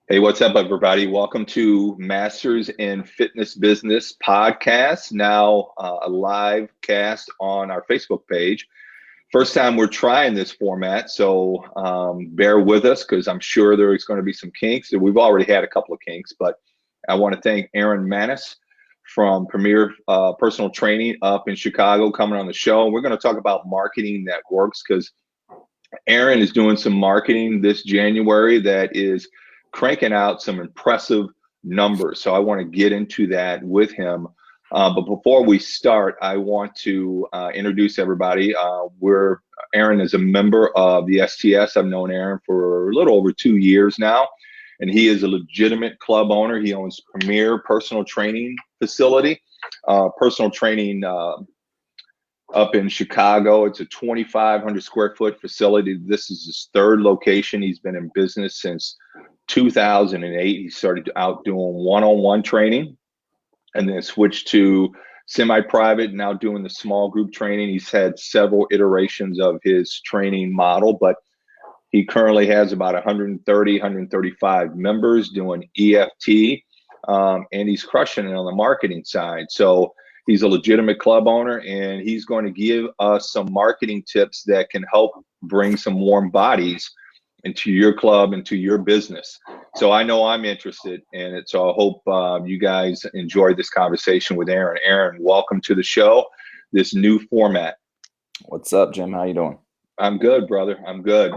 Hey, what's up, everybody? Welcome to Masters in Fitness Business podcast, now a live cast on our Facebook page. First time we're trying this format, so bear with us because I'm sure there's going to be some kinks. We've already had a couple of kinks, but I want to thank Aaron Manis from Premier Personal Training up in Chicago coming on the show. We're going to talk about marketing that works because Aaron is doing some marketing this January that is cranking out some impressive numbers. So I want to get into that with him. But before we start, I want to introduce everybody. Aaron is a member of the STS. I've known Aaron for a little over 2 years now, and he is a legitimate club owner. He owns Premier Personal Training Facility, personal training up in Chicago. It's a 2,500 square foot facility. This is his third location. He's been in business since 2008. He started out doing one-on-one training and then switched to semi-private, now doing the small group training. He's had several iterations of his training model, but he currently has about 130, 135 members doing EFT, and he's crushing it on the marketing side. So he's a legitimate club owner, and he's going to give us some marketing tips that can help bring some warm bodies into your club, into your business. So I know I'm interested in it. So I hope you guys enjoyed this conversation with Aaron. Aaron, welcome to the show, this new format. What's up, Jim? How you doing? I'm good, brother. I'm good.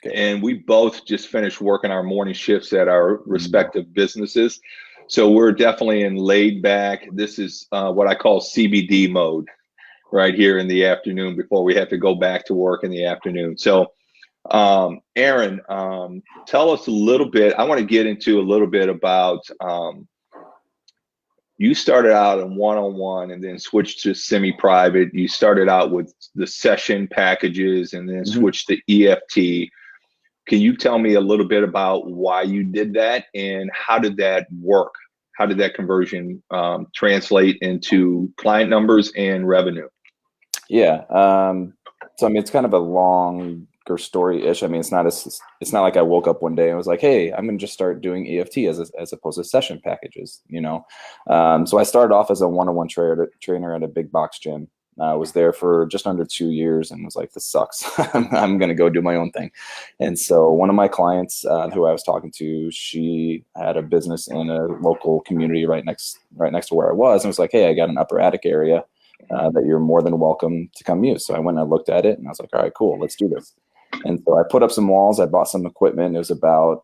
Okay. And we both just finished working our morning shifts at our respective businesses. So we're definitely in laid back. This is what I call CBD mode right here in the afternoon before we have to go back to work in the afternoon. So Aaron, tell us a little bit. I want to get into a little bit about you started out in one-on-one and then switched to semi-private. You started out with the session packages and then switched to EFT. Can you tell me a little bit about why you did that and how did that work? How did that conversion translate into client numbers and revenue? Yeah. So I mean, it's kind of a longer story-ish. I mean, it's not like I woke up one day and was like, "Hey, I'm going to just start doing EFT as opposed to session packages." So I started off as a one-on-one trainer at a big box gym. I was there for just under 2 years and was like, "This sucks. I'm going to go do my own thing." And so one of my clients who I was talking to, she had a business in a local community right next to where I was, and was like, "Hey, I got an upper attic area that you're more than welcome to come use." So I went and I looked at it and I was like, "All right, cool, let's do this." And so I put up some walls. I bought some equipment. It was about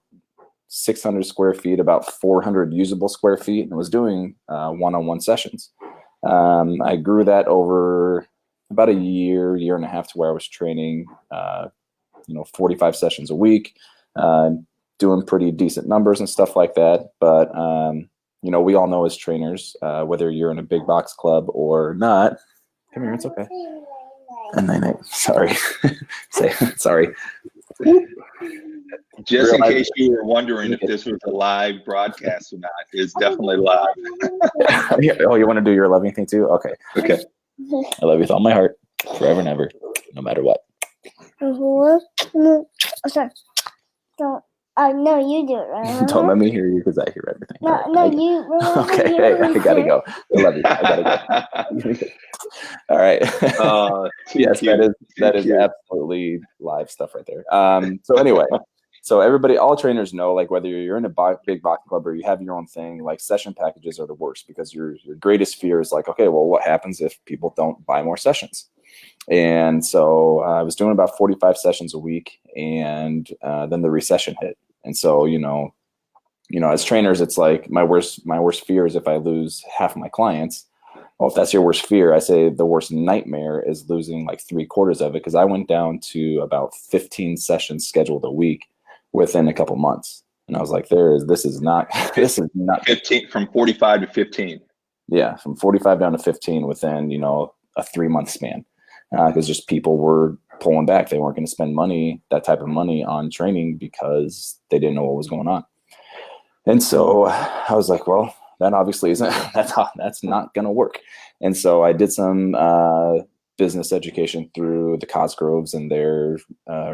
600 square feet, about 400 usable square feet, and was doing one-on-one sessions. I grew that over about a year and a half to where I was training, 45 sessions a week, doing pretty decent numbers and stuff like that. But, we all know as trainers, whether you're in a big box club or not, come here, it's okay. And then sorry, sorry. Just in case you were wondering if this was a live broadcast or not, it's definitely live. Oh, you want to do your loving thing too? Okay. Okay. I love you with all my heart, forever and ever, no matter what. Sorry. No, you do it, right? Don't let me hear you because I hear everything. You. Okay, hey, I gotta go. I love you. I gotta go. All right. Yes, that is absolutely live stuff right there. So anyway, so everybody, all trainers know, like whether you're in a big box club or you have your own thing, like session packages are the worst because your greatest fear is like, okay, well, what happens if people don't buy more sessions? And so I was doing about 45 sessions a week, and then the recession hit. And so, as trainers, it's like my worst fear is if I lose half of my clients. Well, if that's your worst fear, I say the worst nightmare is losing like 3/4 of it, because I went down to about 15 sessions scheduled a week within a couple months. And I was like, this is not 15 from 45 to 15. Yeah, from 45 down to 15 within, a 3-month span. Because just people were pulling back. They weren't going to spend that type of money on training because they didn't know what was going on. And so I was like, well, that obviously isn't, that's not going to work. And so I did some business education through the Cosgroves and their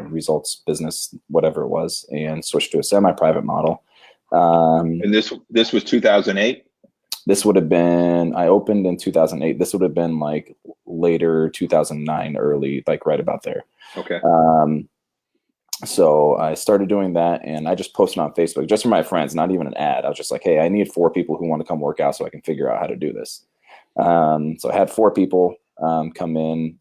results business, whatever it was, and switched to a semi-private model. And this was 2008? This would have been, I opened in 2008. This would have been like later 2009, early, like right about there. Okay. So I started doing that, and I just posted on Facebook just for my friends, not even an ad. I was just like, hey, I need 4 people who want to come work out so I can figure out how to do this. So I had 4 people come in.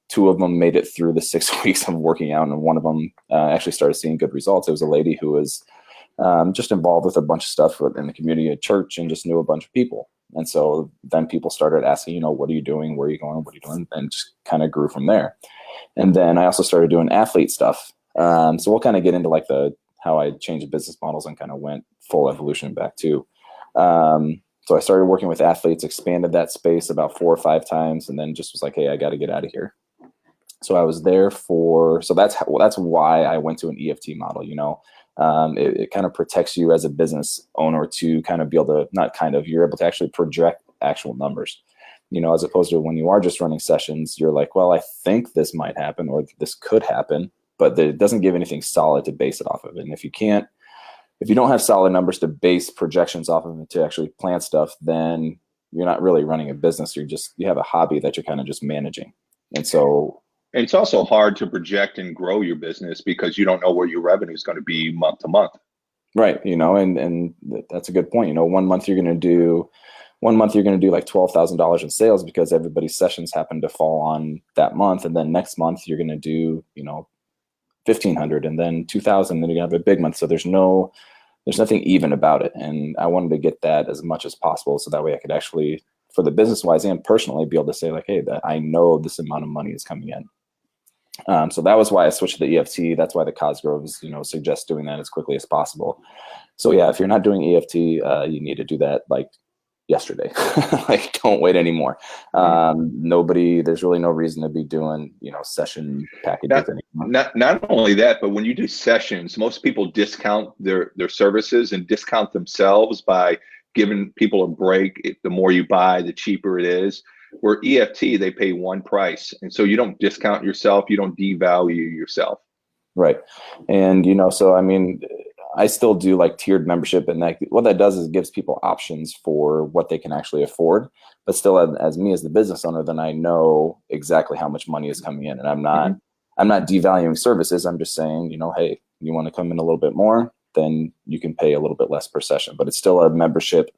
2 of them made it through the 6 weeks of working out, and one of them actually started seeing good results. It was a lady who was just involved with a bunch of stuff in the community at church and just knew a bunch of people. And so then people started asking, what are you doing? Where are you going? What are you doing? And just kind of grew from there. And then I also started doing athlete stuff. So we'll kind of get into like how I changed business models and kind of went full evolution back too. So I started working with athletes, expanded that space about 4 or 5 times, and then just was like, hey, I got to get out of here. So I was there so that's why I went to an EFT model. It kind of protects you as a business owner to kind of be able to, you're able to actually project actual numbers, as opposed to when you are just running sessions, you're like, well, I think this might happen or this could happen, but it doesn't give anything solid to base it off of. And if you don't have solid numbers to base projections off of to actually plan stuff, then you're not really running a business. You have a hobby that you're kind of just managing. And it's also hard to project and grow your business because you don't know where your revenue is going to be month to month. Right. And that's a good point. One month you're going to do like $12,000 in sales because everybody's sessions happen to fall on that month. And then next month you're going to do, 1,500 and then 2,000, and then you're going to have a big month. So there's nothing even about it. And I wanted to get that as much as possible. So that way I could actually, for the business wise and personally, be able to say like, hey, that I know this amount of money is coming in. So that was why I switched to the EFT. That's why the Cosgroves, suggest doing that as quickly as possible. So yeah, if you're not doing EFT, you need to do that like yesterday. Like, don't wait anymore. There's really no reason to be doing, session packages anymore. Not only that, but when you do sessions, most people discount their services and discount themselves by giving people a break. The more you buy, the cheaper it is. Where EFT, they pay one price. And so you don't discount yourself. You don't devalue yourself. Right. And, so, I mean, I still do like tiered membership, and what that does is it gives people options for what they can actually afford. But still, as me as the business owner, then I know exactly how much money is coming in, and I'm not devaluing services. I'm just saying, hey, you want to come in a little bit more, then you can pay a little bit less per session. But it's still a membership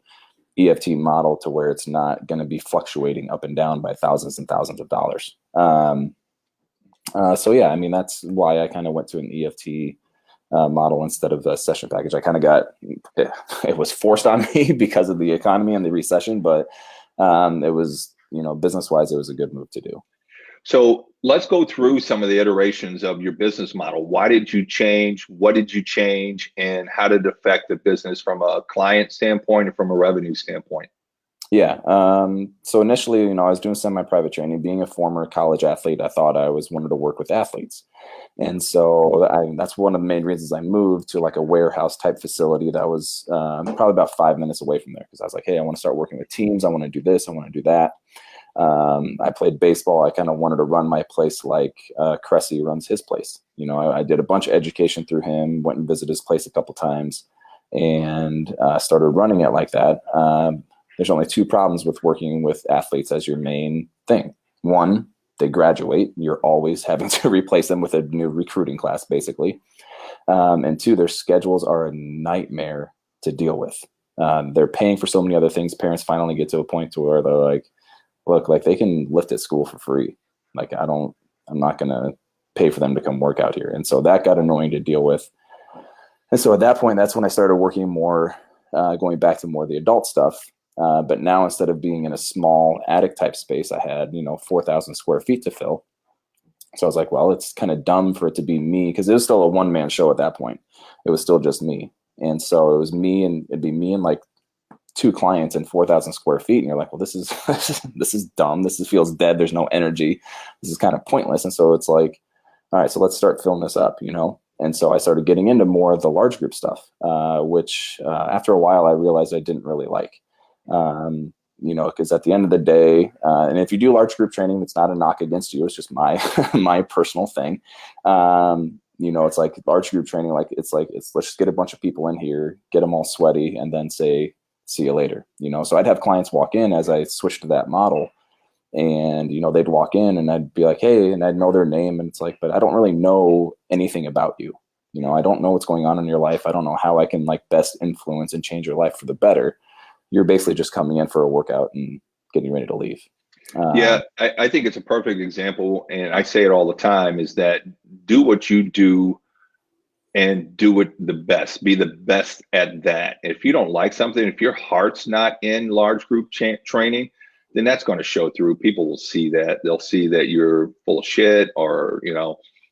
EFT model to where it's not going to be fluctuating up and down by thousands and thousands of dollars. So yeah, I mean, that's why I kind of went to an EFT model instead of a session package. I kind of it was forced on me because of the economy and the recession, but it was, business wise, it was a good move to do. So let's go through some of the iterations of your business model. Why did you change? What did you change? And how did it affect the business from a client standpoint and from a revenue standpoint? Yeah. So initially, I was doing semi-private training. Being a former college athlete, I thought I wanted to work with athletes. And so that's one of the main reasons I moved to like a warehouse type facility that was probably about 5 minutes away from there. Because I was like, hey, I want to start working with teams. I want to do this. I want to do that. I played baseball. I kind of wanted to run my place like Cressy runs his place. I did a bunch of education through him, went and visited his place a couple times, and started running it like that. There's only 2 problems with working with athletes as your main thing. One, they graduate. You're always having to replace them with a new recruiting class, basically. And 2, their schedules are a nightmare to deal with. They're paying for so many other things. Parents finally get to a point to where they're like, look, like they can lift at school for free. Like I'm not going to pay for them to come work out here. And so that got annoying to deal with. And so at that point, that's when I started working more, going back to more of the adult stuff. But now instead of being in a small attic type space, I had, 4,000 square feet to fill. So I was like, well, it's kind of dumb for it to be me, because it was still a one-man show at that point. It was still just me. And so it was me, and it'd be me and like 2 clients and 4,000 square feet. And you're like, well, this is dumb. This feels dead. There's no energy. This is kind of pointless. And so it's like, all right, so let's start filling this up, And so I started getting into more of the large group stuff, which after a while I realized I didn't really like, because at the end of the day, and if you do large group training, it's not a knock against you. It's just my personal thing. it's like large group training. Like it's let's just get a bunch of people in here, get them all sweaty, and then say, see you later. So I'd have clients walk in as I switched to that model, and they'd walk in and I'd be like, hey, and I'd know their name, and it's like, but I don't really know anything about you. I don't know what's going on in your life. I don't know how I can like best influence and change your life for the better. You're basically just coming in for a workout and getting ready to leave. Yeah, I think it's a perfect example, and I say it all the time, is that do what you do and do it the best. Be the best at that. If you don't like something, if your heart's not in large group training, then that's going to show through. People will see that. They'll see that you're full of shit, or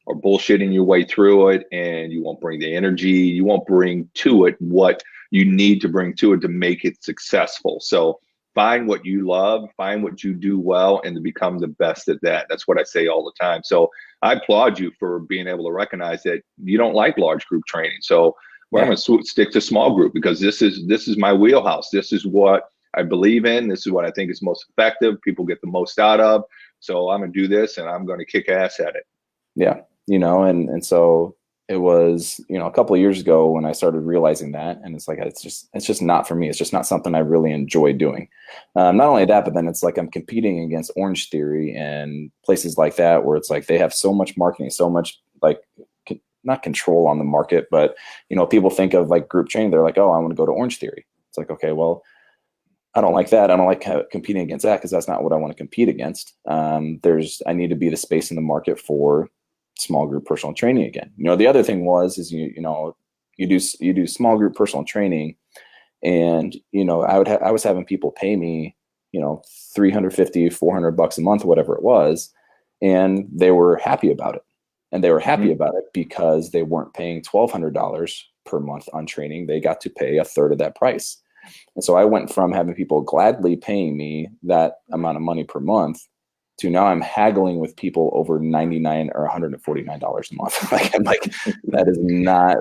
or bullshitting your way through it, and you won't bring the energy. You won't bring to it what you need to bring to it to make it successful. So find what you love, find what you do well, and to become the best at that. That's what I say all the time. So I applaud you for being able to recognize that you don't like large group training. So I'm going to stick to small group, because this is my wheelhouse. This is what I believe in. This is what I think is most effective. People get the most out of. So I'm going to do this, and I'm going to kick ass at it. Yeah. And so it was, a couple of years ago when I started realizing that, and it's like, it's just not for me. It's just not something I really enjoy doing. Not only that, but then it's like I'm competing against Orange Theory and places like that, where it's like they have so much marketing, so much like not control on the market, but people think of like group training. They're like, oh, I want to go to Orange Theory. It's like, okay, well, I don't like that. I don't like competing against that, because that's not what I want to compete against. I need to be the space in the market for small group personal training again. The other thing is you do small group personal training, and I was having people pay me $350, $400 a month, whatever it was, and they were happy about it. And they were happy about it because they weren't paying $1,200 per month on training. They got to pay a third of that price. And so I went from having people gladly paying me that amount of money per month to now I'm haggling with people over $99 or $149 a month. I'm like, that is not.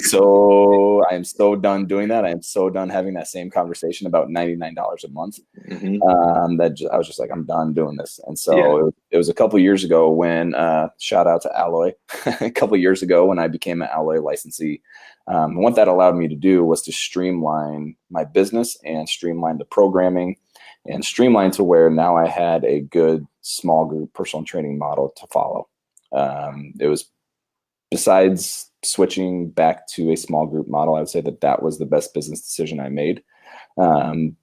So I am so done doing that. I am so done having that same conversation about $99 a month. I was just like, I'm done doing this. And so it was a couple of years ago when shout out to Alloy. A couple of years ago when I became an Alloy licensee. What that allowed me to do was to streamline my business and streamline the programming, and streamline to where now I had a good small group personal training model to follow. It was, besides switching back to a small group model, I would say that was the best business decision I made,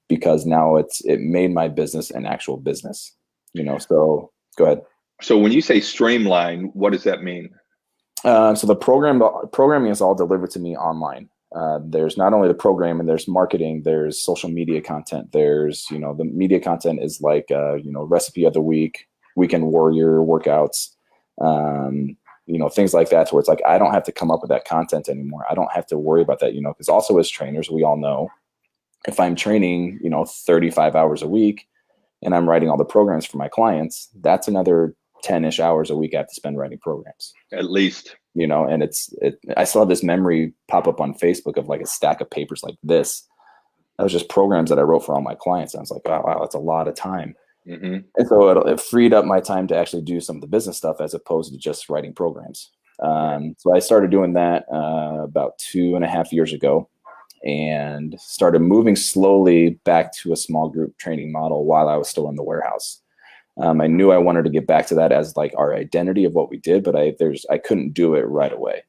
because now it made my business an actual business. So go ahead. So when you say streamline, what does that mean? So the programming is all delivered to me online. There's not only the programming, there's marketing, there's social media content. There's, the media content is like, recipe of the week, weekend warrior workouts, things like that, where it's like, I don't have to come up with that content anymore. I don't have to worry about that, because also as trainers, we all know if I'm training, 35 hours a week and I'm writing all the programs for my clients, that's another 10-ish hours a week I have to spend writing programs. At least. And I still have this memory pop up on Facebook of like a stack of papers like this. That was just programs that I wrote for all my clients. And I was like, wow, that's a lot of time. And so it freed up my time to actually do some of the business stuff as opposed to just writing programs. So I started doing that about 2.5 years ago, and started moving slowly back to a small group training model while I was still in the warehouse. I knew I wanted to get back to that as like our identity of what we did, but I couldn't do it right away.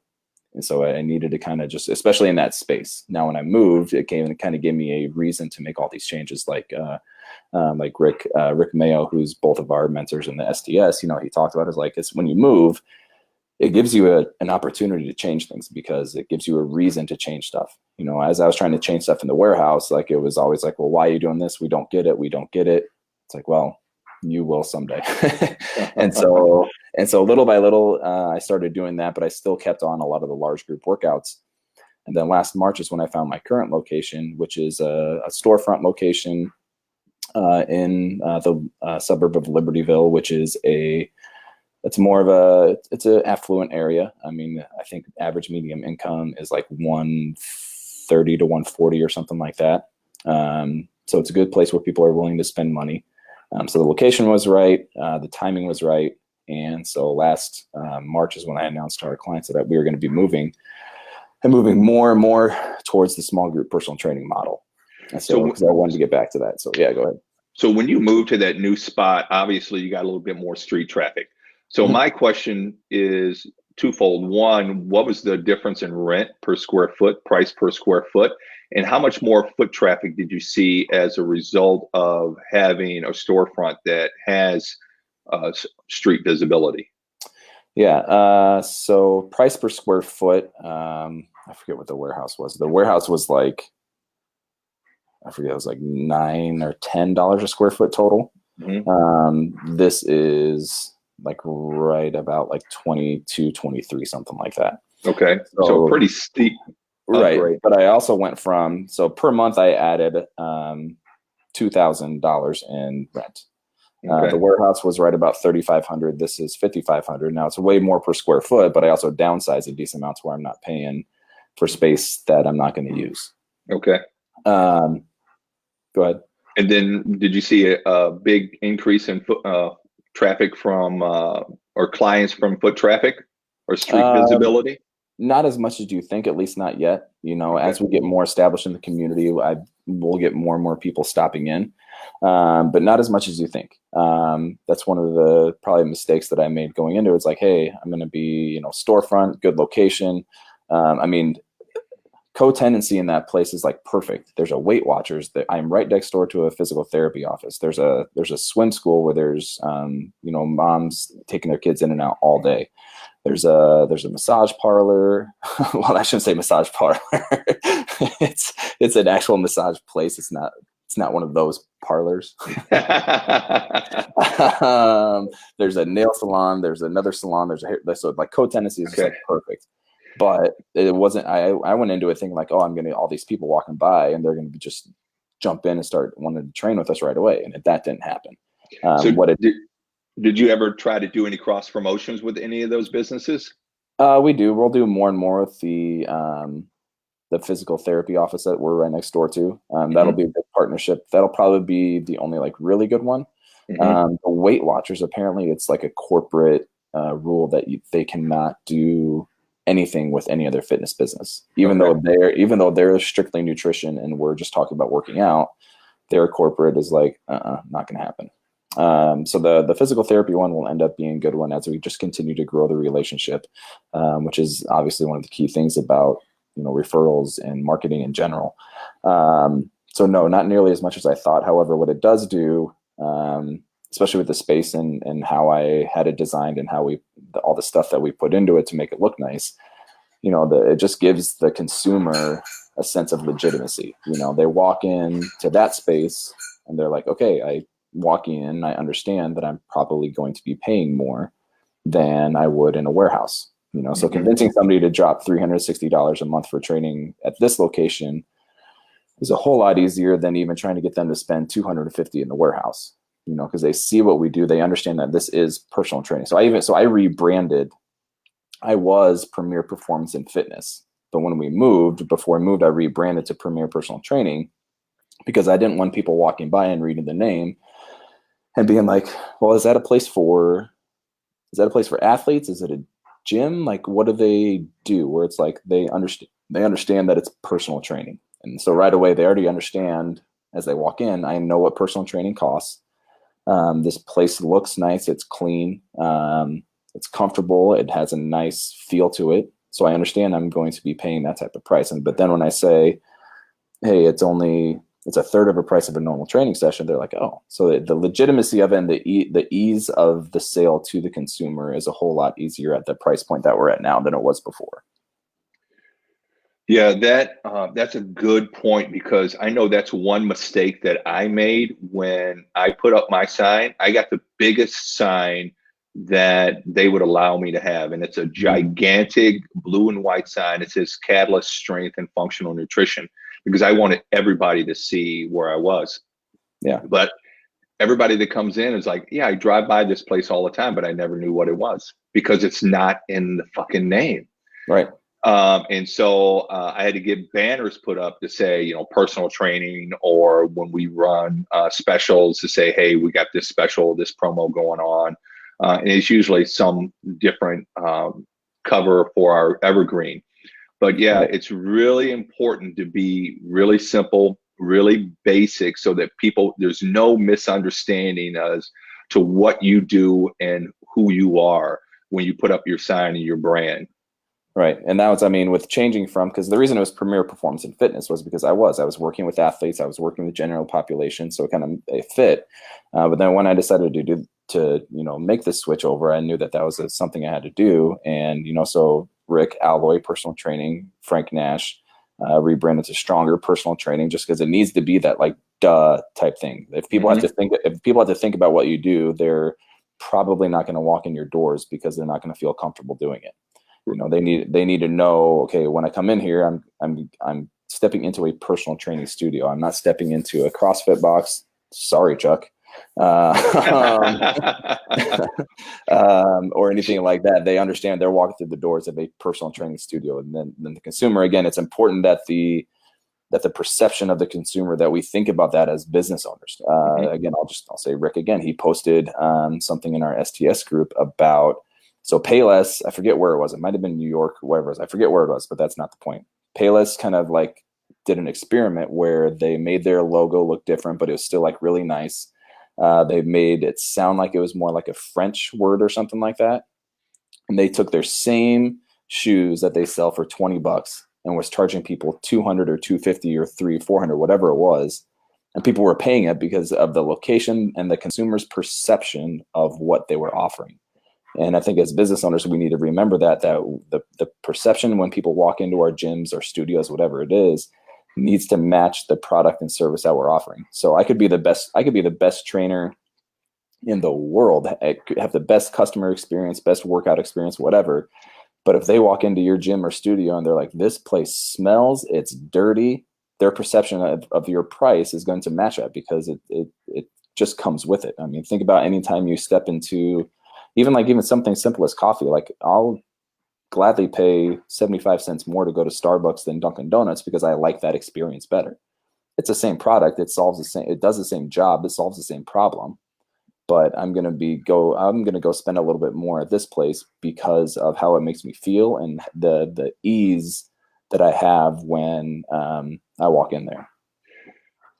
And so I needed to kind of just, especially in that space. Now, when I moved, it came and kind of gave me a reason to make all these changes. Like Rick Mayo, who's both of our mentors in the STS, he talked about it's when you move, it gives you an opportunity to change things, because it gives you a reason to change stuff. As I was trying to change stuff in the warehouse, like it was always like, well, why are you doing this? We don't get it. We don't get it. It's like, well, you will someday. and so little by little, I started doing that, but I still kept on a lot of the large group workouts. And then last March is when I found my current location, which is a storefront location in the suburb of Libertyville, which is it's an affluent area. I mean, I think average medium income is like 130 to 140 or something like that. So it's a good place where people are willing to spend money. So the location was right, the timing was right, And so last March is when I announced to our clients that we were going to be moving more and more towards the small group personal training model. And so because I wanted to get back to that. So yeah, go ahead. So when you moved to that new spot, obviously you got a little bit more street traffic. So my question is twofold. One, what was the difference in rent per square foot, price per square foot? And how much more foot traffic did you see as a result of having a storefront that has street visibility? Yeah. So price per square foot, I forget what the warehouse was. The warehouse was like, I forget, it was like $9 or $10 a square foot total. This is like right about like 22, 23, something like that. Okay. So pretty steep. Right. Upgrade. But I also went from, so per month I added $2,000 in rent. The warehouse was right about $3,500. This is $5,500. Now it's way more per square foot, but I also downsized a decent amount to where I'm not paying for space that I'm not going to use. Okay. Go ahead. And then did you see a big increase in foot traffic from or clients from foot traffic or street visibility? Not as much as you think, at least not yet. You know, as we get more established in the community, we'll get more and more people stopping in, but not as much as you think. That's one of the probably mistakes that I made going into it. It's like, hey, I'm going to be, you know, storefront, good location. I mean, co-tenancy in that place is like perfect. There's a Weight Watchers that I'm right next door to a physical therapy office. There's a swim school where there's you know, moms taking their kids in and out all day. There's a massage parlor. Well, I shouldn't say massage parlor. it's an actual massage place. It's not one of those parlors. There's a nail salon. There's another salon. There's a hair. So like co-tenancy is just like perfect. But it wasn't. I went into it thinking like, oh, I'm gonna all these people walking by and they're gonna just jump in and start wanting to train with us right away, and that didn't happen. Did you ever try to do any cross promotions with any of those businesses? We do. We'll do more and more with the physical therapy office that we're right next door to. That'll be a good partnership. That'll probably be the only like really good one. The Weight Watchers, apparently it's like a corporate rule that they cannot do anything with any other fitness business, even though they're strictly nutrition and we're just talking about working out. Their corporate is like, not going to happen. So the physical therapy one will end up being a good one as we just continue to grow the relationship, which is obviously one of the key things about, you know, referrals and marketing in general. So no, not nearly as much as I thought. However, what it does do, especially with the space and how I had it designed and how all the stuff that we put into it to make it look nice, you know, it just gives the consumer a sense of legitimacy. You know, they walk in to that space and they're like, okay, I walk in, I understand that I'm probably going to be paying more than I would in a warehouse. You know, so convincing somebody to drop $360 a month for training at this location is a whole lot easier than even trying to get them to spend $250 in the warehouse. You know, because they see what we do, they understand that this is personal training. So I rebranded. I was Premier Performance and Fitness, but before I moved, I rebranded to Premier Personal Training because I didn't want people walking by and reading the name and being like, well, is that a place for athletes? Is it a gym? Like, what do they do? Where it's like they understand that it's personal training. And so right away, they already understand as they walk in, I know what personal training costs. This place looks nice. It's clean. It's comfortable. It has a nice feel to it. So I understand I'm going to be paying that type of price. But then when I say, hey, it's a third of a price of a normal training session, they're like, oh, so the legitimacy of it and the ease of the sale to the consumer is a whole lot easier at the price point that we're at now than it was before. Yeah, that's a good point, because I know that's one mistake that I made when I put up my sign. I got the biggest sign that they would allow me to have, and it's a gigantic blue and white sign. It says Catalyst Strength and Functional Nutrition, because I wanted everybody to see where I was. Yeah. But everybody that comes in is like, yeah, I drive by this place all the time, but I never knew what it was because it's not in the fucking name. Right. And so I had to get banners put up to say, you know, personal training, or when we run specials to say, hey, we got this special, this promo going on. and it's usually some different cover for our evergreen. But yeah, it's really important to be really simple, really basic, so that there's no misunderstanding as to what you do and who you are when you put up your sign and your brand. Right. And that was, I mean, with changing from, because the reason it was Premier Performance and Fitness was because I was working with athletes, I was working with general population, so it kind of it fit. But then when I decided to make this switch over, I knew that was something I had to do. And, so Rick Alloy, personal training, Frank Nash, rebranded to Stronger personal training, just because it needs to be that like duh type thing. If people have to think about what you do, they're probably not going to walk in your doors because they're not going to feel comfortable doing it. They need to know, okay, when I come in here, I'm stepping into a personal training studio. I'm not stepping into a CrossFit box. Sorry, Chuck. Or anything like that. They understand they're walking through the doors of a personal training studio. And then the consumer, again, it's important that the perception of the consumer, that we think about that as business owners. Again, I'll say Rick again, he posted something in our STS group about, so Payless, I forget where it was. It might've been New York, wherever it was. I forget where it was, but that's not the point. Payless kind of like did an experiment where they made their logo look different, but it was still like really nice. They made it sound like it was more like a French word or something like that. And they took their same shoes that they sell for $20 and was charging people $200 or $250 or $300, $400, whatever it was. And people were paying it because of the location and the consumer's perception of what they were offering. And I think as business owners, we need to remember that the perception when people walk into our gyms or studios, whatever it is, needs to match the product and service that we're offering. So I could be the best trainer in the world, I could have the best customer experience, best workout experience, whatever. But if they walk into your gym or studio and they're like, this place smells, it's dirty, their perception of your price is going to match that because it just comes with it. I mean, think about any time you step into even something simple as coffee. Like, I'll gladly pay 75 cents more to go to Starbucks than Dunkin' Donuts because I like that experience better. It's the same product. It does the same job. It solves the same problem. But I'm going to go spend a little bit more at this place because of how it makes me feel and the ease that I have when I walk in there.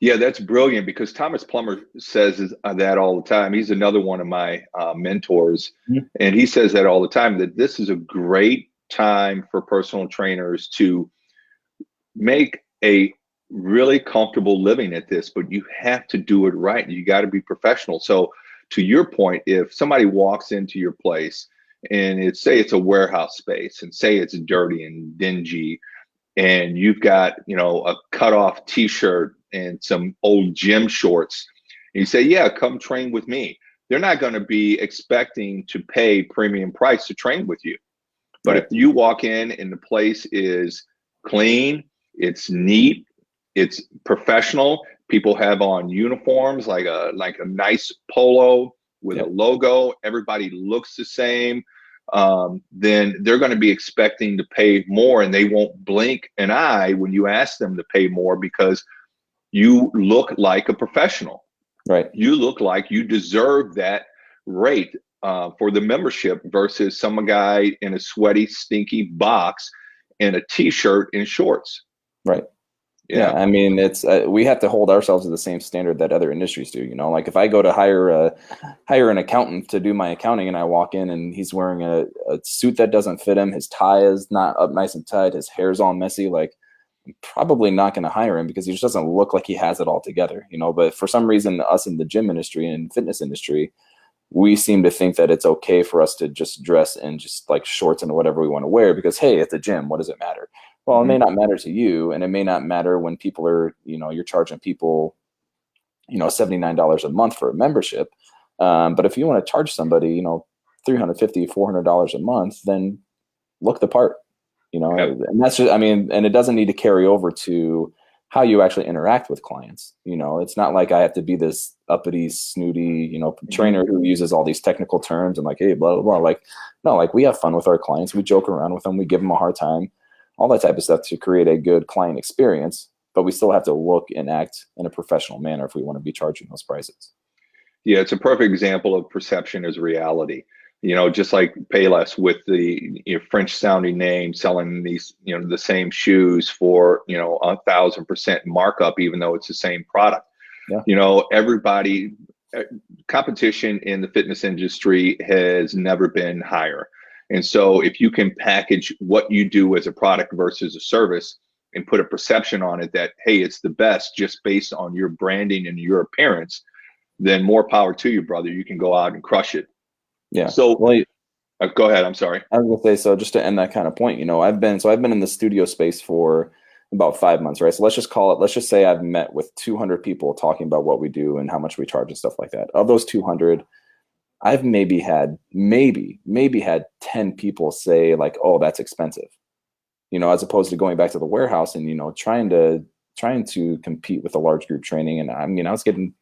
Yeah, that's brilliant, because Thomas Plummer says that all the time. He's another one of my mentors. Mm-hmm. And he says that all the time, that this is a great time for personal trainers to make a really comfortable living at this, but you have to do it right. You got to be professional. So to your point, if somebody walks into your place and say it's a warehouse space and say it's dirty and dingy, and you've got, a cutoff t-shirt and some old gym shorts, and you say, yeah, come train with me, they're not going to be expecting to pay premium price to train with you. But if you walk in and the place is clean, it's neat, it's professional, people have on uniforms, like a nice polo with a logo, everybody looks the same, then they're going to be expecting to pay more, and they won't blink an eye when you ask them to pay more, because you look like a professional. Right. You look like you deserve that rate for the membership versus some guy in a sweaty, stinky box and a t-shirt and shorts. Right. Yeah. I mean, it's we have to hold ourselves to the same standard that other industries do. Like if I go to hire an accountant to do my accounting, and I walk in and he's wearing a suit that doesn't fit him, his tie is not up nice and tight, his hair's all messy, like, I'm probably not going to hire him because he just doesn't look like he has it all together. But for some reason, us in the gym industry and fitness industry, we seem to think that it's okay for us to just dress in just like shorts and whatever we want to wear because, hey, it's a gym. What does it matter? Well, it may not matter to you, and it may not matter when people are, you're charging people, $79 a month for a membership. But if you want to charge somebody, $350, $400 a month, then look the part, and that's just, and it doesn't need to carry over to how you actually interact with clients. It's not like I have to be this uppity, snooty, trainer who uses all these technical terms and like, hey, blah, blah, blah. Like, no, like we have fun with our clients. We joke around with them. We give them a hard time, all that type of stuff to create a good client experience, but we still have to look and act in a professional manner if we want to be charging those prices. Yeah, it's a perfect example of perception as reality. Just like Payless with the French sounding name selling these, the same shoes for, 1,000% markup, even though it's the same product. Yeah. Everybody, competition in the fitness industry has never been higher. And so if you can package what you do as a product versus a service and put a perception on it that, hey, it's the best just based on your branding and your appearance, then more power to you, brother. You can go out and crush it. Yeah. So well, go ahead. I'm sorry. I was gonna say, so just to end that kind of point, I've been in the studio space for about 5 months, right? So let's just say I've met with 200 people talking about what we do and how much we charge and stuff like that. Of those 200, I've maybe had 10 people say like, oh, that's expensive, as opposed to going back to the warehouse and, trying to compete with a large group training. And I was getting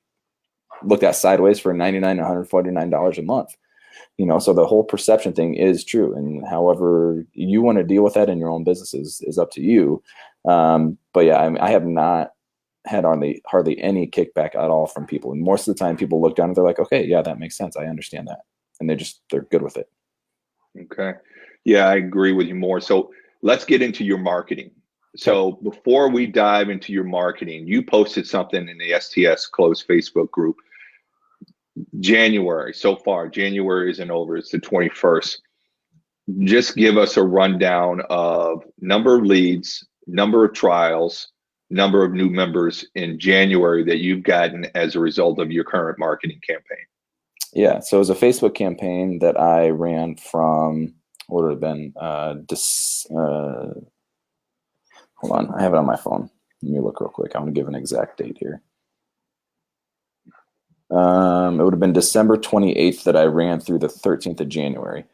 looked at sideways for $99, $149 a month. So the whole perception thing is true. And however you want to deal with that in your own business is up to you. But yeah, I have not had hardly any kickback at all from people. And most of the time people look down and they're like, okay, yeah, that makes sense. I understand that. And they're good with it. Okay. Yeah, I agree with you more. So let's get into your marketing. So before we dive into your marketing, you posted something in the STS closed Facebook group. January isn't over. It's the 21st. Just give us a rundown of number of leads, number of trials, number of new members in January that you've gotten as a result of your current marketing campaign. Yeah. So it was a Facebook campaign that I ran from, what would have been, hold on. I have it on my phone. Let me look real quick. I'm going to give an exact date here. It would have been December 28th that I ran through the 13th of January.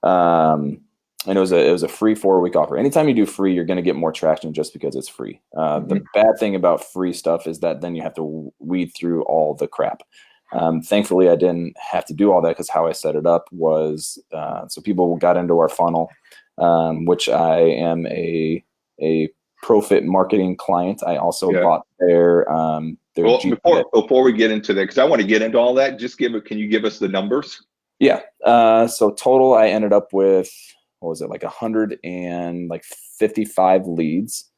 And it was a free 4-week offer. Anytime you do free, you're going to get more traction just because it's free. The bad thing about free stuff is that then you have to weed through all the crap. Thankfully, I didn't have to do all that because how I set it up was so people got into our funnel, which I am a ProFit marketing client. I also bought their before we get into that, because I want to get into all that, can you give us the numbers? Yeah. So total, I ended up with, what was it, like 155 leads.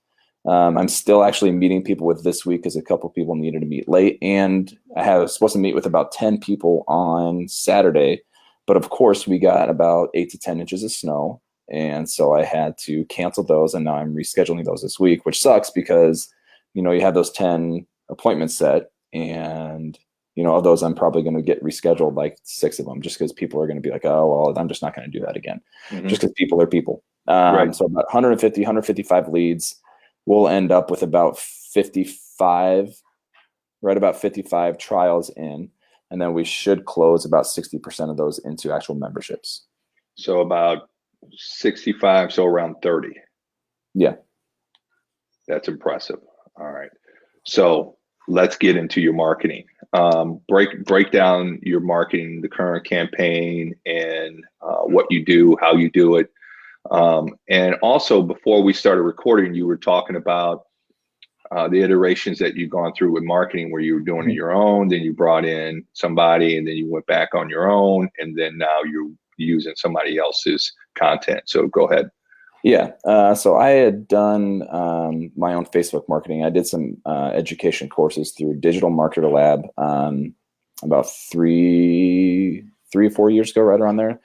I'm still actually meeting people with this week because a couple of people needed to meet late, and I was supposed to meet with about 10 people on Saturday, but of course we got about 8 to 10 inches of snow. And so I had to cancel those, and now I'm rescheduling those this week, which sucks because, you have those 10 appointments set, and, of those, I'm probably going to get rescheduled like 6 of them just because people are going to be like, oh, well, I'm just not going to do that again, just because people are people. Right. So about 155 leads. We'll end up with about 55 trials in, and then we should close about 60% of those into actual memberships. So about 65, so around 30. Yeah. That's impressive. All right. So let's get into your marketing. Break down your marketing, the current campaign, and what you do, how you do it. And also, before we started recording, you were talking about the iterations that you've gone through with marketing, where you were doing it your own, then you brought in somebody, and then you went back on your own, and then now you're using somebody else's content. So go ahead. Yeah. So I had done my own Facebook marketing. I did some education courses through Digital Marketer Lab about 3 or 4 years ago, right around there.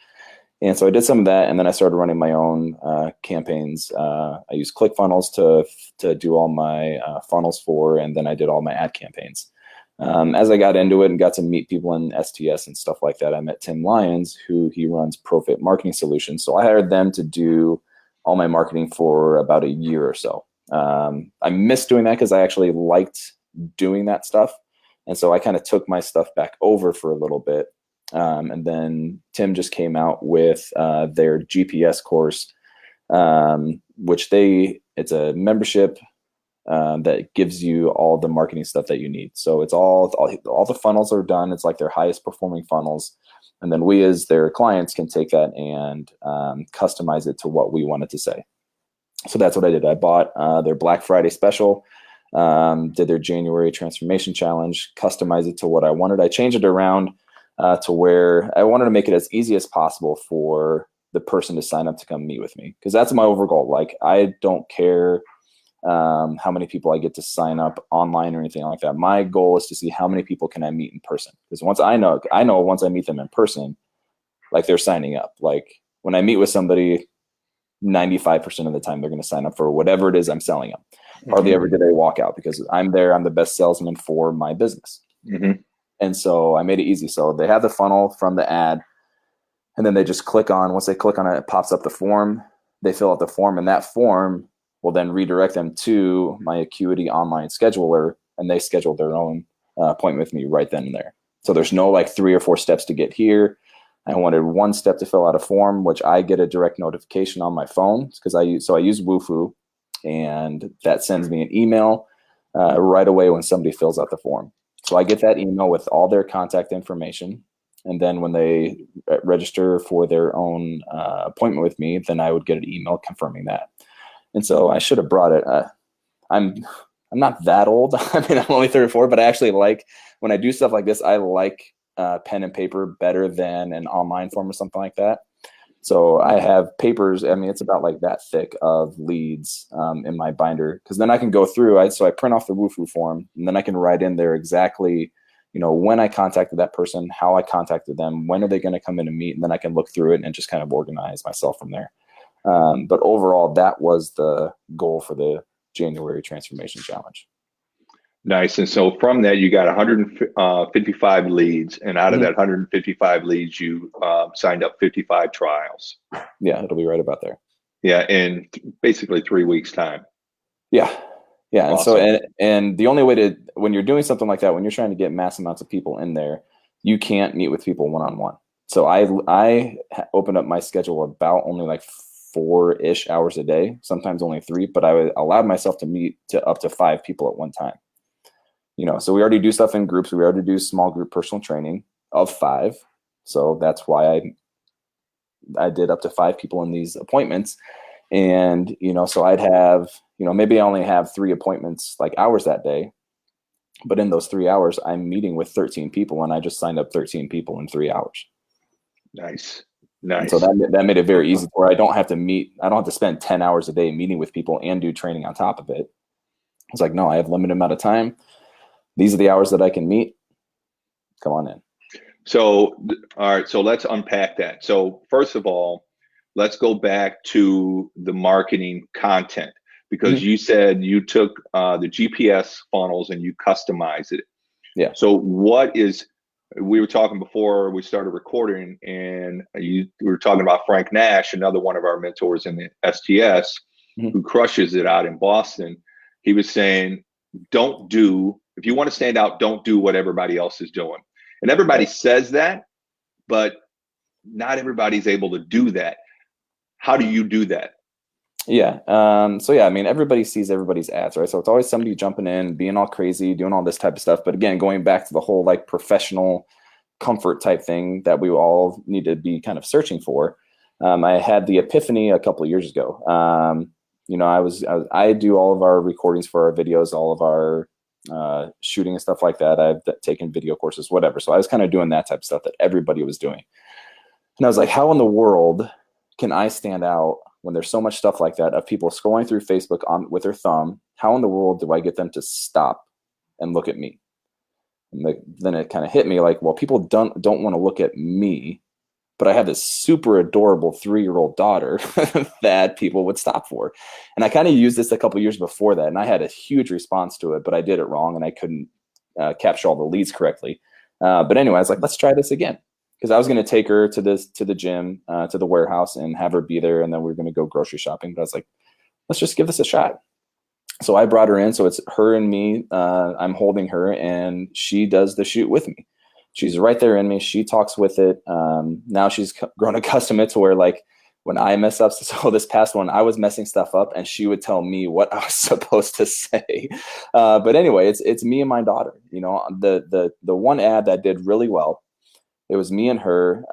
And so I did some of that, and then I started running my own campaigns. I used ClickFunnels to do all my funnels for, and then I did all my ad campaigns. As I got into it and got to meet people in STS and stuff like that, I met Tim Lyons, he runs ProFit Marketing Solutions. So I hired them to do all my marketing for about a year or so. I missed doing that because I actually liked doing that stuff. And so I kind of took my stuff back over for a little bit. And then Tim just came out with their GPS course, which it's a membership that gives you all the marketing stuff that you need. So it's all the funnels are done. It's like their highest performing funnels. And then we, as their clients, can take that and customize it to what we want it to say. So that's what I did. I bought their Black Friday special. did their January transformation challenge, customized it to what I wanted. I changed it around to where I wanted to make it as easy as possible for the person to sign up to come meet with me, because that's my overall goal. Like, I don't care how many people I get to sign up online or anything like that. My goal is to see how many people can I meet in person, because once I know once I meet them in person, like, they're signing up. Like, when I meet with somebody, 95% of the time they're going to sign up for whatever it is I'm selling them. Hardly ever do they walk out, because I'm the best salesman for my business. And so I made it easy. So they have the funnel from the ad, and then they just click on, once they click on it, it pops up the form. They fill out the form, and that form will then redirect them to my Acuity online scheduler, and they schedule their own appointment with me right then and there. So there's no like 3 or 4 steps to get here. I wanted 1 step to fill out a form, which I get a direct notification on my phone, because I use Wufoo, and that sends me an email right away when somebody fills out the form. So I get that email with all their contact information, and then when they register for their own appointment with me, then I would get an email confirming that. And so I should have brought it. I'm not that old. I mean, I'm only 34, but I actually like, when I do stuff like this, I like pen and paper better than an online form or something like that. So I have papers. I mean, it's about like that thick of leads in my binder, because then I can go through. So I print off the Wufoo form, and then I can write in there exactly, when I contacted that person, how I contacted them, when are they going to come in and meet, and then I can look through it and just kind of organize myself from there. But overall, that was the goal for the January transformation challenge. Nice. And so from that, you got 155 leads, and out of that 155 leads, you signed up 55 trials. Yeah, it'll be right about there. Yeah, in basically 3 weeks' time. Yeah. Awesome. And so, and the only way to, when you're doing something like that, when you're trying to get mass amounts of people in there, you can't meet with people one-on-one. So I opened up my schedule about only like 4-ish hours a day, sometimes only 3, but I allowed myself to meet to up to 5 people at one time. So we already do stuff in groups. We already do small group personal training of 5. So that's why I did up to 5 people in these appointments. And, so I'd have, maybe I only have 3 appointments, like hours that day. But in those 3 hours, I'm meeting with 13 people, and I just signed up 13 people in 3 hours. Nice. And so that made it very easy, where I don't have to spend 10 hours a day meeting with people and do training on top of it. It's like, no, I have a limited amount of time. These are the hours that I can meet. Come on in. So, all right. So let's unpack that. So first of all, let's go back to the marketing content, because you said you took the GPS funnels and you customized it. Yeah. So we were talking before we started recording, and we were talking about Frank Nash, another one of our mentors in the STS, who crushes it out in Boston. He was saying, if you want to stand out, don't do what everybody else is doing. And everybody says that, but not everybody's able to do that. How do you do that? Yeah. So yeah, I mean, everybody sees everybody's ads, right? So it's always somebody jumping in, being all crazy, doing all this type of stuff. But again, going back to the whole like professional comfort type thing that we all need to be kind of searching for. I had the epiphany a couple of years ago. I do all of our recordings for our videos, all of our shooting and stuff like that. I've taken video courses, whatever. So I was kind of doing that type of stuff that everybody was doing. And I was like, how in the world can I stand out when there's so much stuff like that of people scrolling through Facebook with their thumb? How in the world do I get them to stop and look at me? And then it kind of hit me like, well, people don't want to look at me, but I have this super adorable 3-year-old daughter that people would stop for. And I kind of used this a couple years before that, and I had a huge response to it, but I did it wrong, and I couldn't capture all the leads correctly. But anyway, I was like, let's try this again. Because I was going to take her to the gym, to the warehouse, and have her be there, and then we were going to go grocery shopping. But I was like, let's just give this a shot. So I brought her in. So it's her and me. I'm holding her, and she does the shoot with me. She's right there in me. She talks with it. Now she's grown accustomed to where, like, when I mess up, so this past one, I was messing stuff up, and she would tell me what I was supposed to say. But anyway, it's me and my daughter. The one ad that did really well, it was me and her.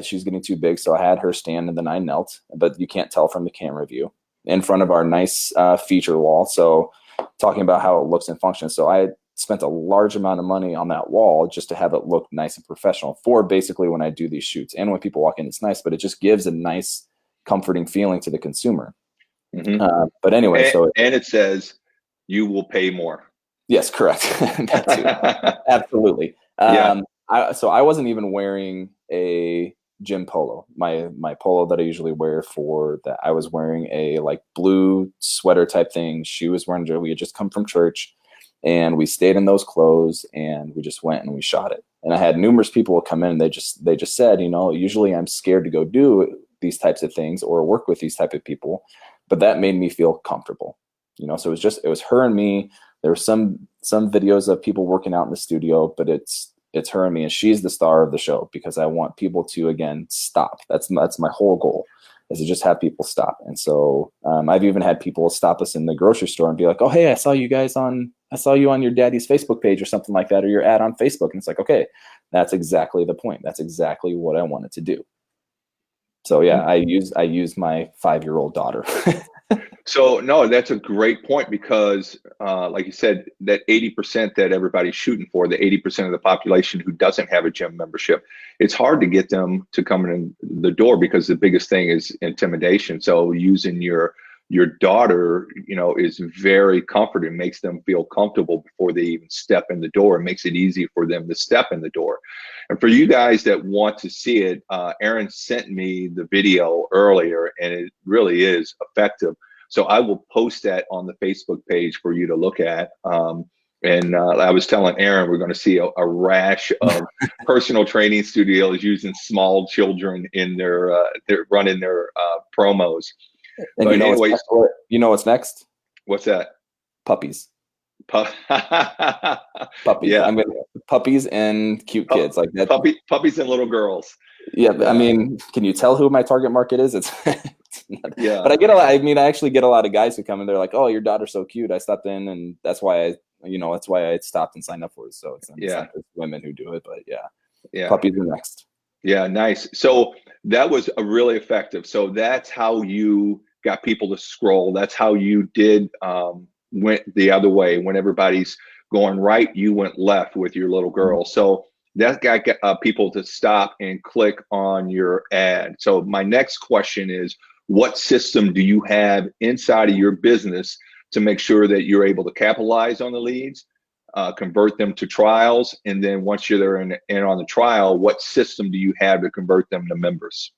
She was getting too big, so I had her stand, and then I knelt, but you can't tell from the camera view, in front of our nice feature wall. So talking about how it looks and functions. So I spent a large amount of money on that wall just to have it look nice and professional for basically when I do these shoots. And when people walk in, it's nice, but it just gives a nice, comforting feeling to the consumer. But anyway, and it says you will pay more. Yes, correct. That too. Absolutely. So I wasn't even wearing a gym polo. My polo that I usually wear for that, I was wearing a like blue sweater type thing. She was wearing, we had just come from church, and we stayed in those clothes, and we just went and we shot it. And I had numerous people come in, and they just said, usually I'm scared to go do these types of things or work with these type of people, but that made me feel comfortable. So it was her and me. There were some videos of people working out in the studio, but it's her and me, and she's the star of the show because I want people to, again, stop. That's my whole goal, is to just have people stop. And so I've even had people stop us in the grocery store and be like, "Oh, hey, I saw you on your daddy's Facebook page or something like that, or your ad on Facebook." And it's like, okay, that's exactly the point. That's exactly what I wanted to do. So yeah, I use my 5-year-old daughter. So no, that's a great point because like you said, that 80% that everybody's shooting for, the 80% of the population who doesn't have a gym membership, it's hard to get them to come in the door because the biggest thing is intimidation. So using your daughter, is very comforting, makes them feel comfortable before they even step in the door. It makes it easy for them to step in the door. And for you guys that want to see it, Aaron sent me the video earlier, and it really is effective. So I will post that on the Facebook page for you to look at. And I was telling Aaron, we're going to see a rash of personal training studios using small children in their running their promos. And what's next? What's that? Puppies. Puppies. Yeah. Puppies and cute kids like that. Puppies and little girls. Yeah, I mean, can you tell who my target market is? It's yeah. But I get a lot. I mean, I actually get a lot of guys who come in. They're like, "Oh, your daughter's so cute. I stopped in, and that's why I stopped and signed up for it." So it's not just women who do it, but yeah. Puppies are next. Yeah, nice. So that was a really effective. So that's how you got people to scroll. That's how you did went the other way. When everybody's going right, you went left with your little girl. So that got people to stop and click on your ad. So my next question is, what system do you have inside of your business to make sure that you're able to capitalize on the leads, convert them to trials, and then once you're in on the trial, what system do you have to convert them to members?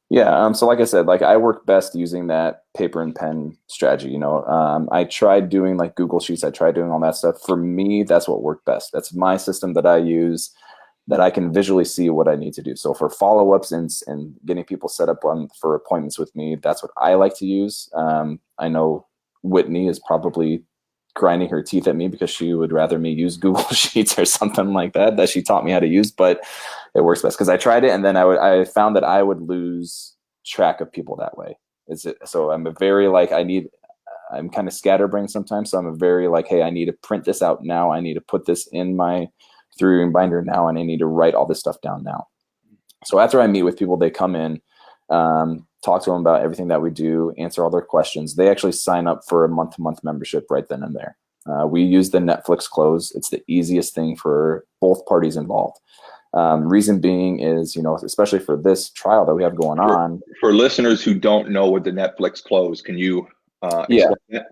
Yeah, so like I said, I work best using that paper and pen strategy. I tried doing like Google Sheets. I tried doing all that stuff. For me, that's what worked best. That's my system that I use, that I can visually see what I need to do. So for follow-ups and getting people set up for appointments with me, that's what I like to use. I know Whitney is probably grinding her teeth at me because she would rather me use Google Sheets or something like that she taught me how to use, but it works best because I tried it, and then I found that I would lose track of people that way. So I'm a very I'm kind of scatterbrained sometimes. So I'm a very hey, I need to print this out now. I need to put this in my 3-ring binder now, and I need to write all this stuff down now. So after I meet with people, they come in, talk to them about everything that we do, answer all their questions. They actually sign up for a month-to-month membership right then and there. We use the Netflix close. It's the easiest thing for both parties involved. Reason being is, especially for this trial that we have going on. For listeners who don't know what the Netflix close, can you explain that?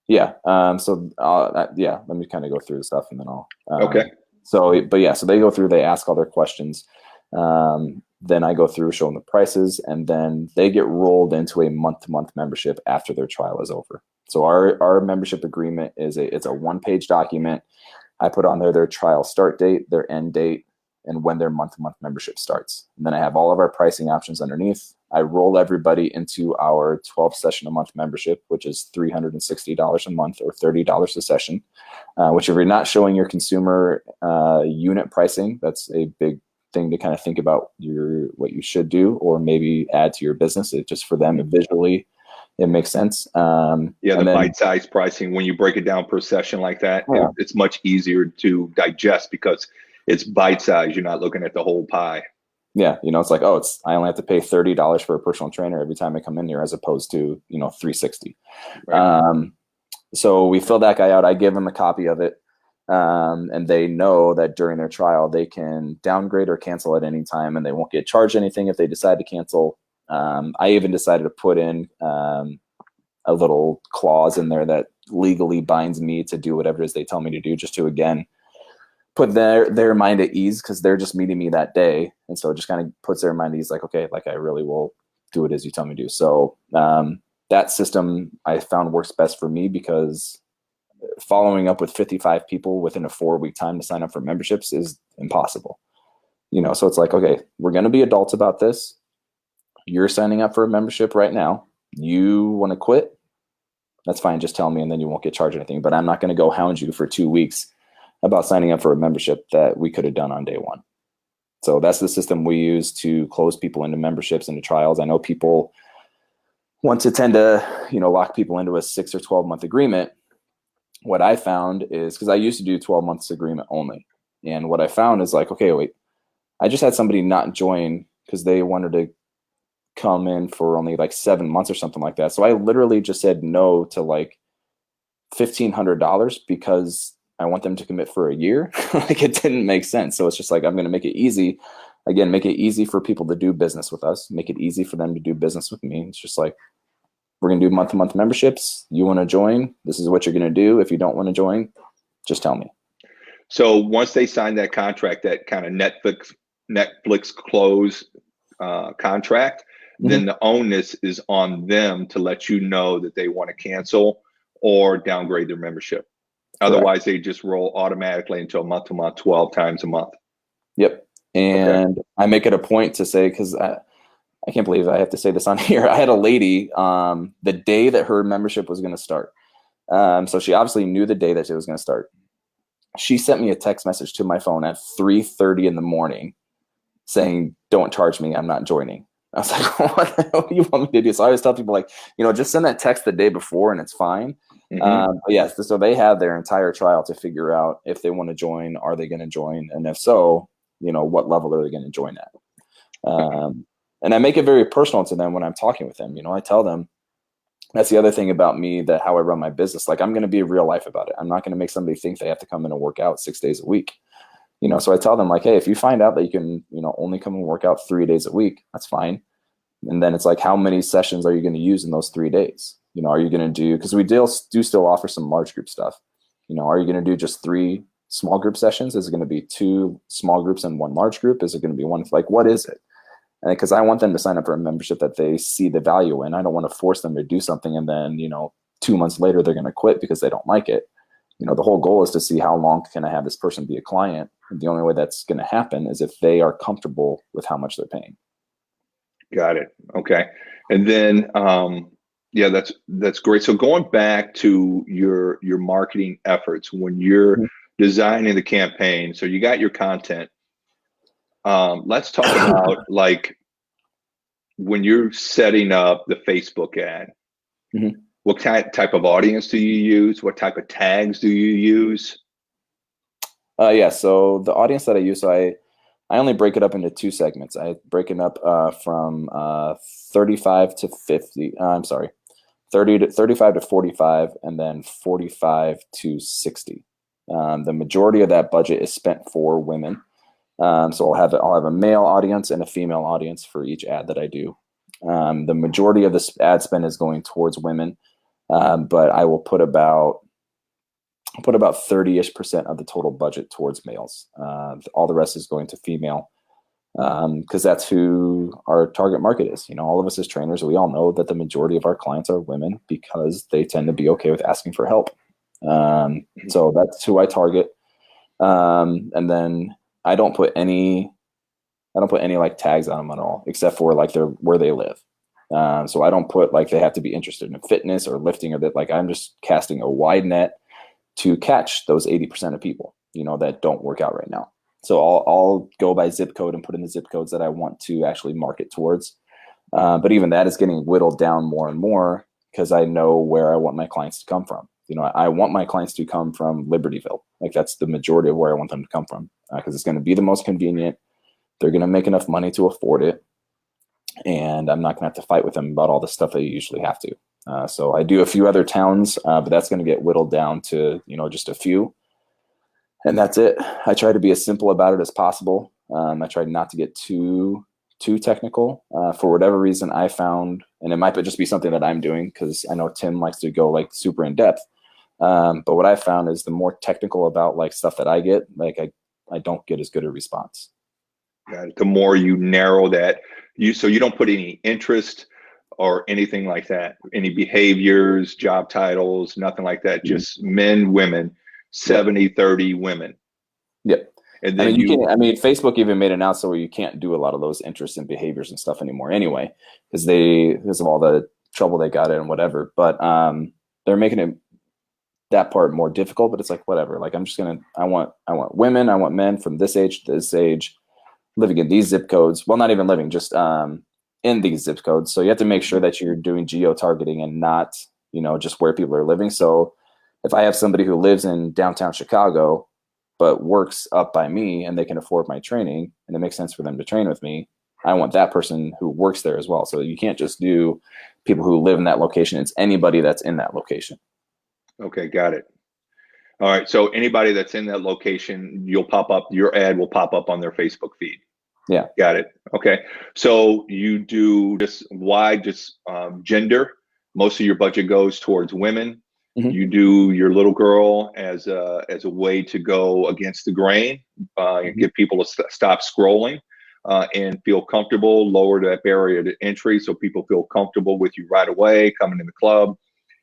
Yeah. Let me kind of go through the stuff and then I'll. Okay. So they go through, they ask all their questions. Then I go through, show them the prices, and then they get rolled into a month-to-month membership after their trial is over. So our membership agreement it's a 1-page document. I put on there their trial start date, their end date, and when their month-to-month membership starts. And then I have all of our pricing options underneath. I roll everybody into our 12-session-a-month membership, which is $360 a month or $30 a session, which if you're not showing your consumer unit pricing, that's a big thing to kind of think about what you should do or maybe add to your business. It just for them visually, it makes sense. The bite-sized pricing, when you break it down per session like that, it's much easier to digest because it's bite-sized. You're not looking at the whole pie. Yeah, it's like, I only have to pay $30 for a personal trainer every time I come in here, as opposed to $360. Right. So we fill that guy out. I give them a copy of it. And they know that during their trial, they can downgrade or cancel at any time, and they won't get charged anything if they decide to cancel. I even decided to put in a little clause in there that legally binds me to do whatever it is they tell me to do, just to, again, put their mind at ease, because they're just meeting me that day. And so it just kind of puts their mind at ease, like, okay, like I really will do what it is you tell me to do. So that system I found works best for me, because following up with 55 people within a 4-week time to sign up for memberships is impossible. So it's like, okay, we're going to be adults about this. You're signing up for a membership right now. You want to quit? That's fine. Just tell me, and then you won't get charged anything. But I'm not going to go hound you for 2 weeks about signing up for a membership that we could have done on day one. So that's the system we use to close people into memberships, into trials. I know people want to tend to, lock people into a 6 or 12 month agreement. What I found is, because I used to do 12 months agreement only. And what I found is like, okay, wait, I just had somebody not join because they wanted to come in for only like 7 months or something like that. So I literally just said no to like $1,500 because I want them to commit for a year. Like, it didn't make sense. So it's just like, I'm going to make it easy. Again, make it easy for people to do business with us. Make it easy for them to do business with me. It's just like, we're going to do month-to-month memberships. You want to join? This is what you're going to do. If you don't want to join, just tell me. So once they sign that contract, that kind of Netflix close contract, then the onus is on them to let you know that they want to cancel or downgrade their membership. Correct. Otherwise, they just roll automatically until month-to-month, 12 times a month. Yep. And okay. I make it a point to say, because I can't believe I have to say this on here. I had a lady the day that her membership was going to start. So she obviously knew the day that it was going to start. She sent me a text message to my phone at 3:30 in the morning saying, "Don't charge me. I'm not joining." I was like, "What the hell do you want me to do?" So I always tell people, like, just send that text the day before and it's fine. But yes, so they have their entire trial to figure out if they want to join, are they going to join? And if so, what level are they going to join at? And I make it very personal to them when I'm talking with them. I tell them, that's the other thing about me, that how I run my business. Like, I'm going to be real life about it. I'm not going to make somebody think they have to come in and work out 6 days a week. So I tell them, like, hey, if you find out that you can, only come and work out 3 days a week, that's fine. And then it's like, how many sessions are you going to use in those 3 days? Are you going to do, because we do still offer some large group stuff. Are you going to do just 3 small group sessions? Is it going to be 2 small groups and 1 large group? Is it going to be 1? Like, what is it? And because I want them to sign up for a membership that they see the value in. I don't want to force them to do something and then, 2 months later they're going to quit because they don't like it. The whole goal is to see how long can I have this person be a client. And the only way that's going to happen is if they are comfortable with how much they're paying. Got it. Okay. And then, yeah, that's great. So going back to your marketing efforts, when you're designing the campaign, so you got your content. Let's talk about, like, when you're setting up the Facebook ad, what type of audience do you use? What type of tags do you use? Yeah, so the audience that I use, so I only break it up into 2 segments. I break it up from 35 to 50. I'm sorry, 35 to 45, and then 45 to 60. The majority of that budget is spent for women. So I'll have a male audience and a female audience for each ad that I do. The majority of the ad spend is going towards women, but I will put about 30-ish% of the total budget towards males. All the rest is going to female, because that's who our target market is. All of us as trainers, we all know that the majority of our clients are women because they tend to be okay with asking for help. So that's who I target. And then I don't put any like tags on them at all, except for like where they live. So I don't put like they have to be interested in fitness or lifting, or that. Like, I'm just casting a wide net to catch those 80% of people, that don't work out right now. So I'll go by zip code and put in the zip codes that I want to actually market towards. But even that is getting whittled down more and more, because I know where I want my clients to come from. I want my clients to come from Libertyville. Like, that's the majority of where I want them to come from, because it's going to be the most convenient. They're going to make enough money to afford it. And I'm not going to have to fight with them about all the stuff they usually have to. So I do a few other towns, but that's going to get whittled down to, just a few. And that's it. I try to be as simple about it as possible. I try not to get too technical. For whatever reason, I found, and it might just be something that I'm doing, because I know Tim likes to go like super in depth. But what I found is the more technical about like stuff that I get, like I don't get as good a response. The more you narrow that, so you don't put any interest or anything like that, any behaviors, job titles, nothing like that, just men, women, 70-30 women. Yep. And then Facebook even made an announcement where you can't do a lot of those interests and behaviors and stuff anymore anyway, because of all the trouble they got in and whatever. But they're making it that part more difficult, but it's like, whatever. Like, I want women, I want men from this age to this age, living in these zip codes. Well, not even living, just in these zip codes. So you have to make sure that you're doing geo-targeting and not, just where people are living. So if I have somebody who lives in downtown Chicago, but works up by me and they can afford my training and it makes sense for them to train with me, I want that person who works there as well. So you can't just do people who live in that location. It's anybody that's in that location. Okay, got it. All right. So anybody that's in that location, your ad will pop up on their Facebook feed. Yeah. Got it. Okay. So you do gender. Most of your budget goes towards women. Mm-hmm. You do your little girl as a way to go against the grain, get people to stop scrolling and feel comfortable, lower that barrier to entry so people feel comfortable with you right away, coming in the club.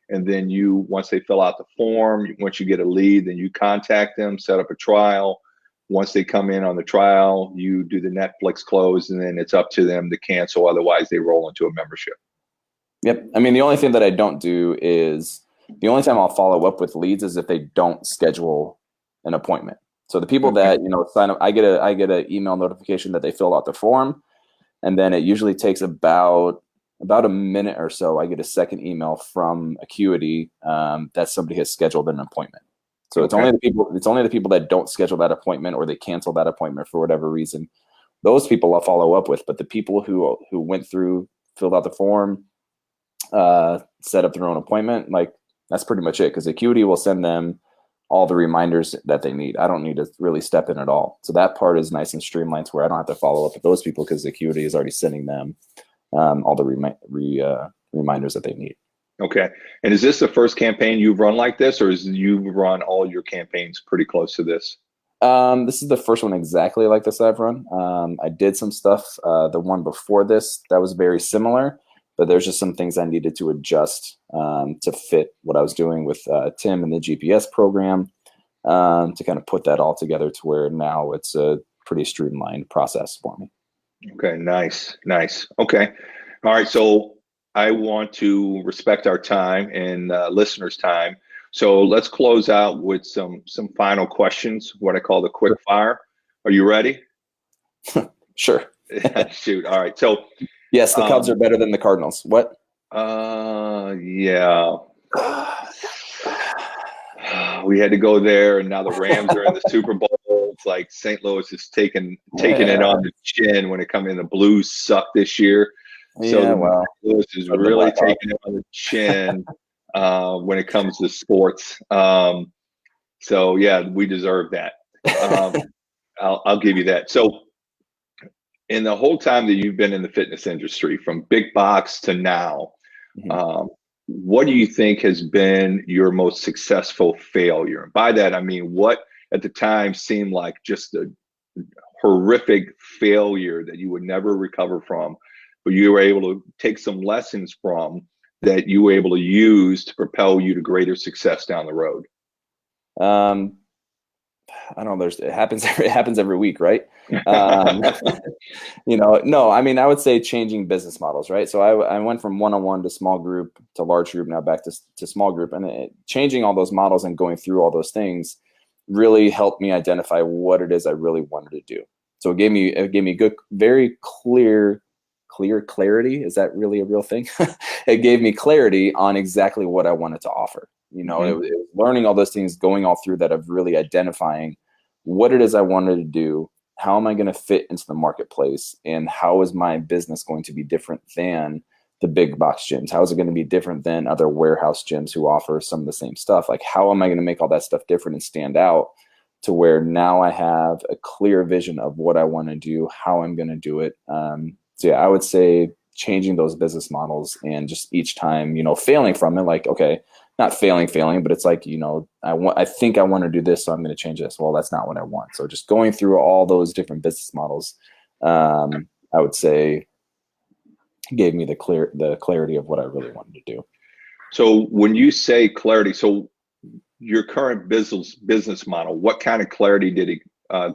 And then once they fill out the form, once you get a lead, then you contact them, set up a trial. Once they come in on the trial, you do the Netflix close, and then it's up to them to cancel. Otherwise, they roll into a membership. Yep. I mean, the only thing that I don't do is the only time I'll follow up with leads is if they don't schedule an appointment. So the people that, sign up, I get an email notification that they filled out the form, and then it usually takes about a minute or so. I get a second email from Acuity that somebody has scheduled an appointment. So it's only the people that don't schedule that appointment or they cancel that appointment for whatever reason. Those people I'll follow up with, but the people who went through, filled out the form, set up their own appointment, like that's pretty much it. Because Acuity will send them all the reminders that they need. I don't need to really step in at all. So that part is nice and streamlined to where I don't have to follow up with those people because Acuity is already sending them all the reminders that they need. Okay. And is this the first campaign you've run like this, or you've run all your campaigns pretty close to this? This is the first one exactly like this I've run. I did some stuff, the one before this, that was very similar, but there's just some things I needed to adjust to fit what I was doing with Tim and the GPS program to kind of put that all together to where now it's a pretty streamlined process for me. Okay, nice. Okay. All right. So I want to respect our time and listeners' time. So let's close out with some final questions, what I call the quick fire. Are you ready? Sure. Shoot. All right. So yes, the Cubs are better than the Cardinals. What? Yeah. We had to go there, and now the Rams are in the Super Bowl. It's like St. Louis is taking it on the chin when it comes in. The Blues suck this year. So St. Louis is really taking it on the chin when it comes to sports. So yeah, we deserve that. I'll give you that. So in the whole time that you've been in the fitness industry, from big box to now, what do you think has been your most successful failure? And by that, I mean, what at the time seemed like just a horrific failure that you would never recover from, but you were able to take some lessons from that you were able to use to propel you to greater success down the road? I don't know. It happens every week, right? No, I mean, I would say changing business models, right? So I went from one-on-one to small group to large group, now back to small group, and changing all those models and going through all those things really helped me identify what it is I really wanted to do. So it gave me good, very clear clarity. Is that really a real thing? It gave me clarity on exactly what I wanted to offer. It was learning all those things, going all through that, of really identifying what it is I wanted to do, how am I going to fit into the marketplace, and how is my business going to be different than the big box gyms? How is it going to be different than other warehouse gyms who offer some of the same stuff? Like, how am I going to make all that stuff different and stand out to where now I have a clear vision of what I want to do, how I'm going to do it? So yeah, I would say changing those business models and just each time, failing from it, like, okay, not failing, but it's like, I think I want to do this, so I'm going to change this. Well, that's not what I want. So just going through all those different business models, I would say gave me the clarity of what I really wanted to do. So when you say clarity, so your current business model, what kind of clarity did it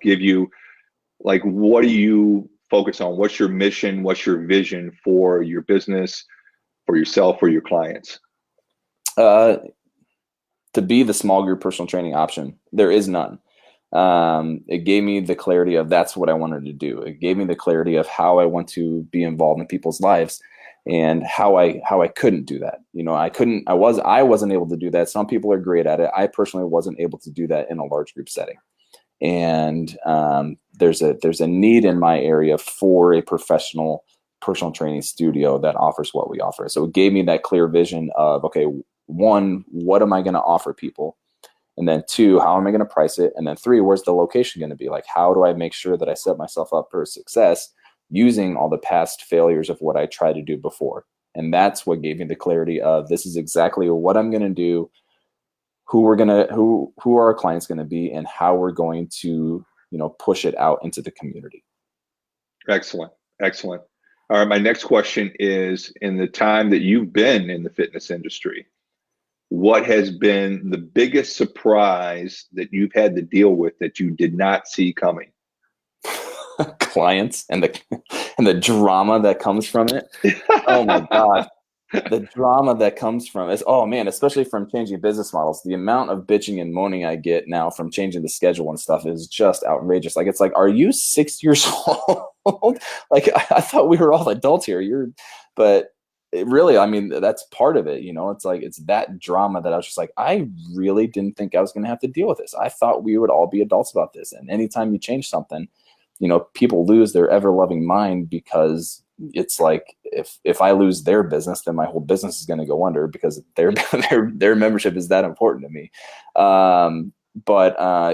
give you? Like, what do you focus on? What's your mission? What's your vision for your business, for yourself, for your clients? To be the small group personal training option. There is none. It gave me the clarity of that's what I wanted to do. It gave me the clarity of how I want to be involved in people's lives and how I couldn't do that. I wasn't able to do that. Some people are great at it. I personally wasn't able to do that in a large group setting. And there's a need in my area for a professional personal training studio that offers what we offer. So it gave me that clear vision of, okay, one, what am I going to offer people? And then two, how am I going to price it? And then three, where's the location going to be? Like, how do I make sure that I set myself up for success using all the past failures of what I tried to do before? And that's what gave me the clarity of this is exactly what I'm going to do, who are our clients going to be, and how we're going to, push it out into the community. Excellent. Excellent. All right. My next question is, in the time that you've been in the fitness industry, what has been the biggest surprise that you've had to deal with that you did not see coming? Clients and the drama that comes from it. Oh my God. The drama that comes from it, oh man, especially from changing business models, the amount of bitching and moaning I get now from changing the schedule and stuff is just outrageous. Like, it's like, are you 6 years old? Like, I thought we were all adults here. But it really, I mean, that's part of it. It's like, it's that drama that I was just like, I really didn't think I was going to have to deal with this. I thought we would all be adults about this. And anytime you change something, people lose their ever loving mind, because it's like, if I lose their business, then my whole business is going to go under, because their membership is that important to me.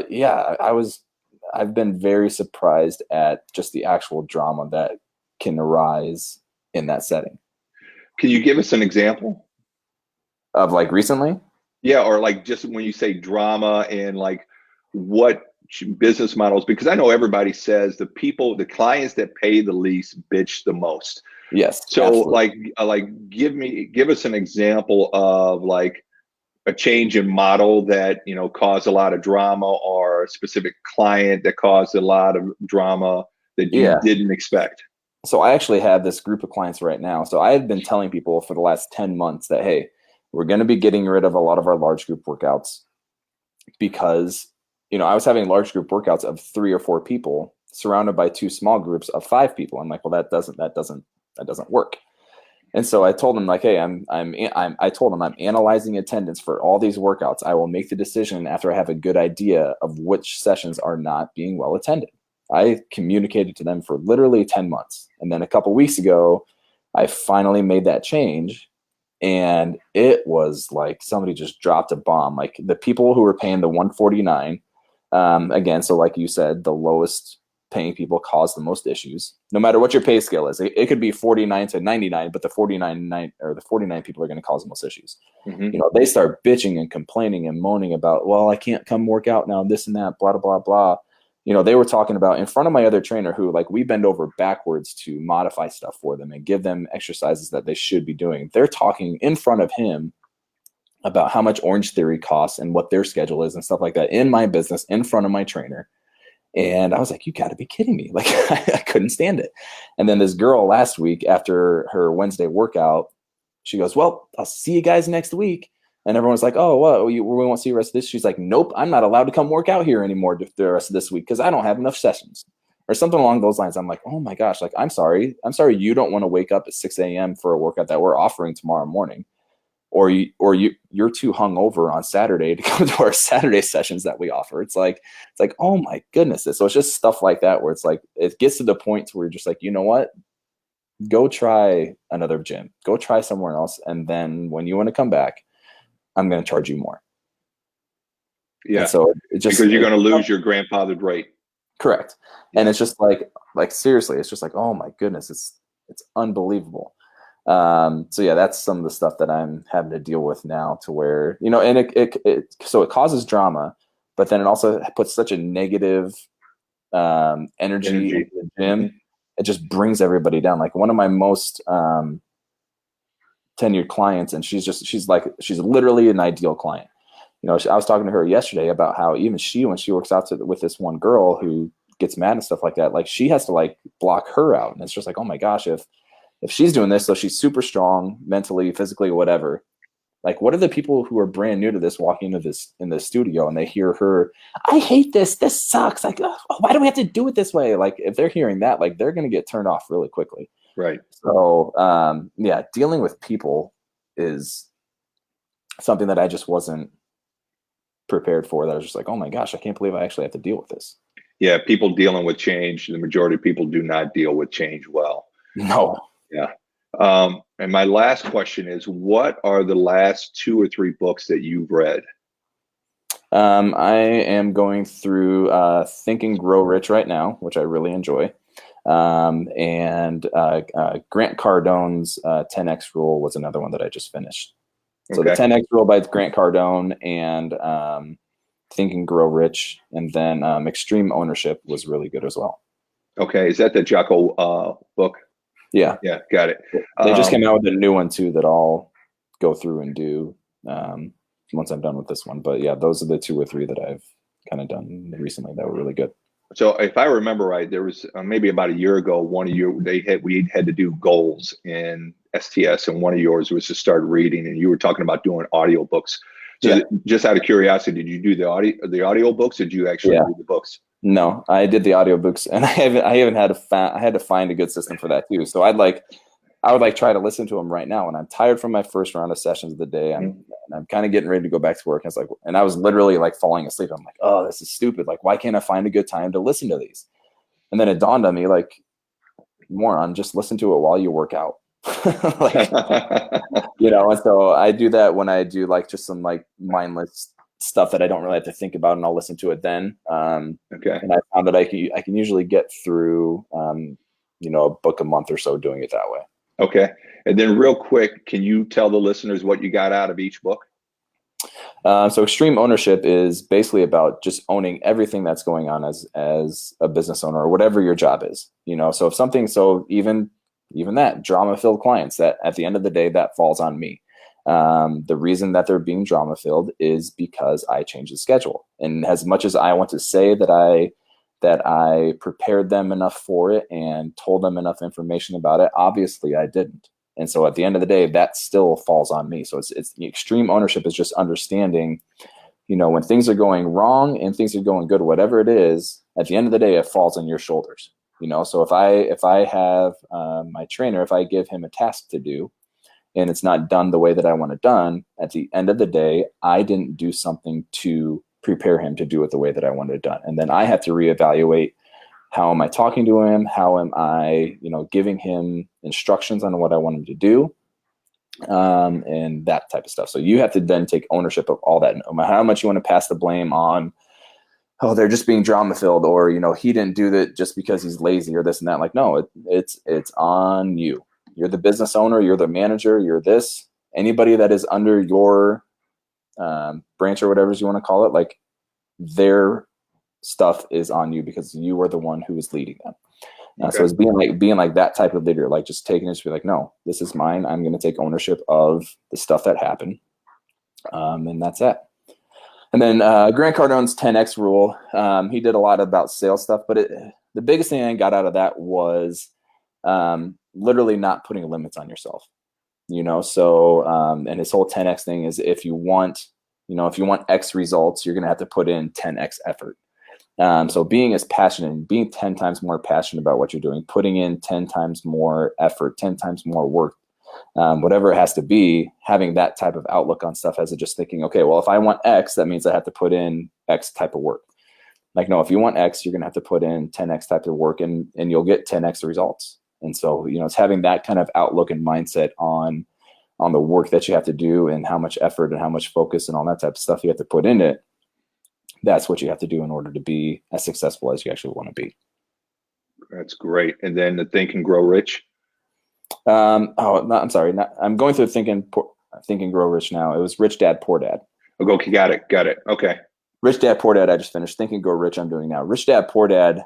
Yeah, I've been very surprised at just the actual drama that can arise in that setting. Can you give us an example of like recently? Yeah, or like just when you say drama, and like what business models, because I know everybody says the clients that pay the least bitch the most. Yes. So absolutely. give us an example of like a change in model that, caused a lot of drama, or a specific client that caused a lot of drama that you didn't expect. So I actually have this group of clients right now. So I had been telling people for the last 10 months that, hey, we're going to be getting rid of a lot of our large group workouts, because I was having large group workouts of 3 or 4 people surrounded by 2 small groups of 5 people. I'm like, well, that doesn't work. And so I told them, like, hey, I told them I'm analyzing attendance for all these workouts. I will make the decision after I have a good idea of which sessions are not being well attended. I communicated to them for literally 10 months. And then a couple weeks ago, I finally made that change. And it was like somebody just dropped a bomb. Like, the people who were paying the $149, again, so like you said, the lowest paying people cause the most issues, no matter what your pay scale is. It could be 49 to 99, but the 49 people are going to cause the most issues. Mm-hmm. They start bitching and complaining and moaning about, well, I can't come work out now, this and that, blah, blah, blah, blah. They were talking about in front of my other trainer, who, like, we bend over backwards to modify stuff for them and give them exercises that they should be doing. They're talking in front of him about how much Orange Theory costs and what their schedule is and stuff like that in my business, in front of my trainer. And I was like, you got to be kidding me. Like, I couldn't stand it. And then this girl last week, after her Wednesday workout, she goes, well, I'll see you guys next week. And everyone's like, oh, well, we won't see the rest of this. She's like, nope, I'm not allowed to come work out here anymore the rest of this week because I don't have enough sessions, or something along those lines. I'm like, oh my gosh, like, I'm sorry you don't want to wake up at 6 a.m. for a workout that we're offering tomorrow morning. Or you're too hungover on Saturday to come to our Saturday sessions that we offer. It's like, oh my goodness. So it's just stuff like that where it's like, it gets to the point to where you're just like, you know what? go try another gym, go try somewhere else. And then when you want to come back, I'm going to charge you more. Yeah. And so it just, because you're going to lose your grandfathered rate. Correct. Yeah. And it's just like seriously, it's just like, oh my goodness, it's unbelievable. So yeah, that's some of the stuff that I'm having to deal with now, to where, you know, and so it causes drama, but then it also puts such a negative energy into the gym. Mm-hmm. It just brings everybody down. Like one of my most tenured clients, and she's literally an ideal client. You know, I was talking to her yesterday about how even when she works out with this one girl who gets mad and stuff like that, like she has to like block her out. And it's just like, oh my gosh, if she's doing this, so she's super strong mentally, physically, whatever. Like, what are the people who are brand new to this walking into in the studio and they hear her, I hate this. This sucks. Like, oh, why do we have to do it this way? Like, if they're hearing that, like, they're going to get turned off really quickly. Right. So, yeah, dealing with people is something that I just wasn't prepared for. That I was just like, oh my gosh, I can't believe I actually have to deal with this. Yeah, people dealing with change. The majority of people do not deal with change well. No. Yeah. And my last question is, what are the last 2 or 3 books that you've read? I am going through Think and Grow Rich right now, which I really enjoy. And Grant Cardone's 10X Rule was another one that I just finished. So the 10X Rule by Grant Cardone, and Think and Grow Rich, and then Extreme Ownership was really good as well. Okay. Is that the Jocko book? Yeah. Yeah. Got it. They just came out with a new one too that I'll go through and do once I'm done with this one. But yeah, those are the 2 or 3 that I've kind of done recently that were really good. So if I remember right, there was maybe about a year ago, we had to do goals in STS, and one of yours was to start reading, and you were talking about doing audiobooks. So just out of curiosity, did you do the audio books, or did you actually read the books? No, I did the audiobooks, and I had to find a good system for that too. So I would try to listen to them right now, and I'm tired from my first round of sessions of the day. I'm kind of getting ready to go back to work. And I was literally like falling asleep. I'm like, oh, this is stupid. Like, why can't I find a good time to listen to these? And then it dawned on me, like, moron, just listen to it while you work out. Like, you know, and so I do that when I do like just some like mindless stuff that I don't really have to think about, and I'll listen to it then. Okay. And I found that I can usually get through, you know, a book a month or so doing it that way. Okay. And then real quick, can you tell the listeners what you got out of each book? So Extreme Ownership is basically about just owning everything that's going on as a business owner, or whatever your job is, you know. So if something, so even that drama-filled clients, that at the end of the day, that falls on me. The reason that they're being drama-filled is because I changed the schedule. And as much as I want to say that I prepared them enough for it and told them enough information about it, obviously I didn't. And so at the end of the day, that still falls on me. So it's the Extreme Ownership is just understanding, you know, when things are going wrong and things are going good, whatever it is, at the end of the day, it falls on your shoulders. You know, so if I have my trainer, if I give him a task to do and it's not done the way that I want it done, at the end of the day, I didn't do something to prepare him to do it the way that I wanted it done. And then I have to reevaluate, how am I talking to him? How am I, you know, giving him instructions on what I want him to do? And that type of stuff. So you have to then take ownership of all that. No matter how much you want to pass the blame on, oh, they're just being drama filled, or, you know, he didn't do that just because he's lazy or this and that. Like, no, it's on you. You're the business owner, you're the manager, you're this. Anybody that is under your branch or whatever you want to call it, like, their stuff is on you because you are the one who is leading them. So it's being like that type of leader, like just taking it to be like, no, this is mine. I'm going to take ownership of the stuff that happened. And that's it. And then Grant Cardone's 10X Rule, he did a lot about sales stuff, but the biggest thing I got out of that was literally not putting limits on yourself, you know? So, and his whole 10X thing is if you want X results, you're going to have to put in 10X effort. So being as passionate, being 10 times more passionate about what you're doing, putting in 10 times more effort, 10 times more work, whatever it has to be, having that type of outlook on stuff as just thinking, okay, well, if I want X, that means I have to put in X type of work. Like, no, if you want X, you're going to have to put in 10X type of work, and you'll get 10X results. And so, it's having that kind of outlook and mindset on the work that you have to do and how much effort and how much focus and all that type of stuff you have to put in it. That's what you have to do in order to be as successful as you actually want to be. That's great. And then the Think and Grow Rich. I'm sorry. I'm going through Think and Grow Rich now. It was Rich Dad, Poor Dad. Okay, got it. Okay. Rich Dad, Poor Dad, I just finished. Think and Grow Rich, I'm doing now. Rich Dad, Poor Dad,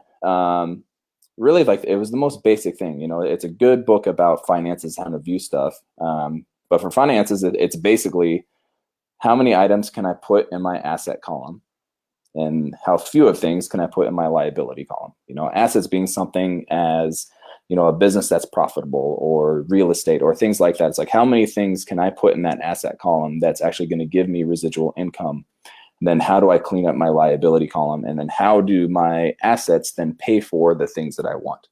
really, like, it was the most basic thing. It's a good book about finances, how to view stuff. But for finances, it's basically how many items can I put in my asset column and how few of things can I put in my liability column. Assets being something as, a business that's profitable or real estate or things like that. It's like, how many things can I put in that asset column that's actually going to give me residual income? And then how do I clean up my liability column? And then how do my assets then pay for the things that I want?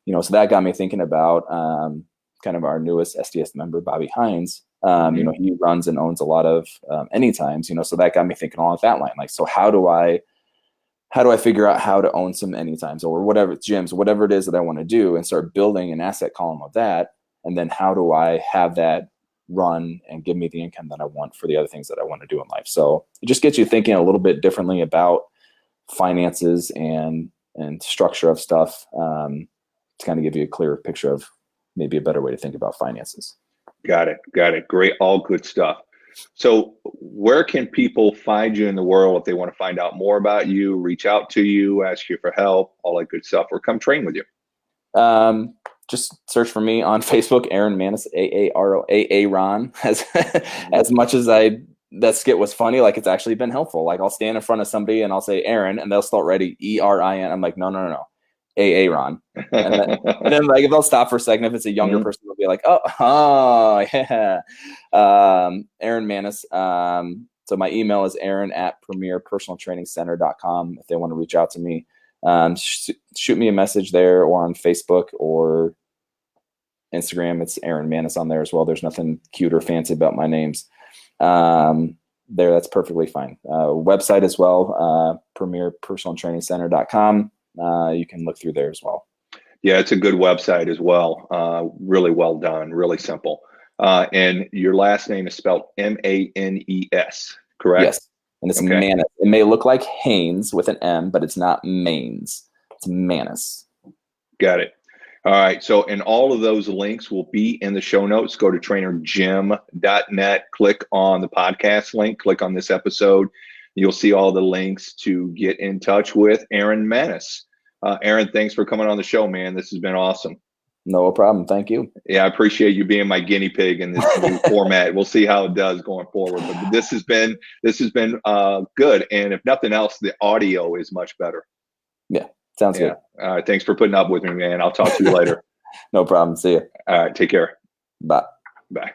So that got me thinking about kind of our newest SDS member, Bobby Hines. He runs and owns a lot of Anytimes, so that got me thinking along that line. Like, so how do I figure out how to own some Anytimes or whatever, gyms, whatever it is that I want to do, and start building an asset column of that? And then how do I have that run and give me the income that I want for the other things that I want to do in life? So it just gets you thinking a little bit differently about finances and structure of stuff, to kind of give you a clearer picture of maybe a better way to think about finances. Got it. Great. All good stuff. So where can people find you in the world if they want to find out more about you, reach out to you, ask you for help, all that good stuff, or come train with you? Just search for me on Facebook, Aaron Manis, Aaron. As much as that skit was funny, like, it's actually been helpful. Like, I'll stand in front of somebody and I'll say Aaron, and they'll start writing ERIN. I'm like, no. Aaron. And then like, if they'll stop for a second, if it's a younger person, they'll be like, oh yeah. Aaron Manis. So my email is aaron@premierpersonaltrainingcenter.com if they want to reach out to me. Shoot me a message there or on Facebook or Instagram. It's Aaron Manis on there as well. There's nothing cute or fancy about my names. That's perfectly fine. Website as well, premierpersonaltrainingcenter.com. You can look through there as well. Yeah, it's a good website as well. Really well done, really simple. And your last name is spelled Manes, correct? Yes, and it's Manis. It may look like Haynes with an M, but it's not Maines. It's Manis. Got it. All right. So, and all of those links will be in the show notes. Go to trainerjim.net, click on the podcast link, click on this episode. You'll see all the links to get in touch with Aaron Manis. Aaron, thanks for coming on the show, man. This has been awesome. No problem. Thank you. Yeah, I appreciate you being my guinea pig in this new format. We'll see how it does going forward. But this has been good. And if nothing else, the audio is much better. Yeah, sounds good. All right. Thanks for putting up with me, man. I'll talk to you later. No problem. See you. All right. Take care. Bye. Bye.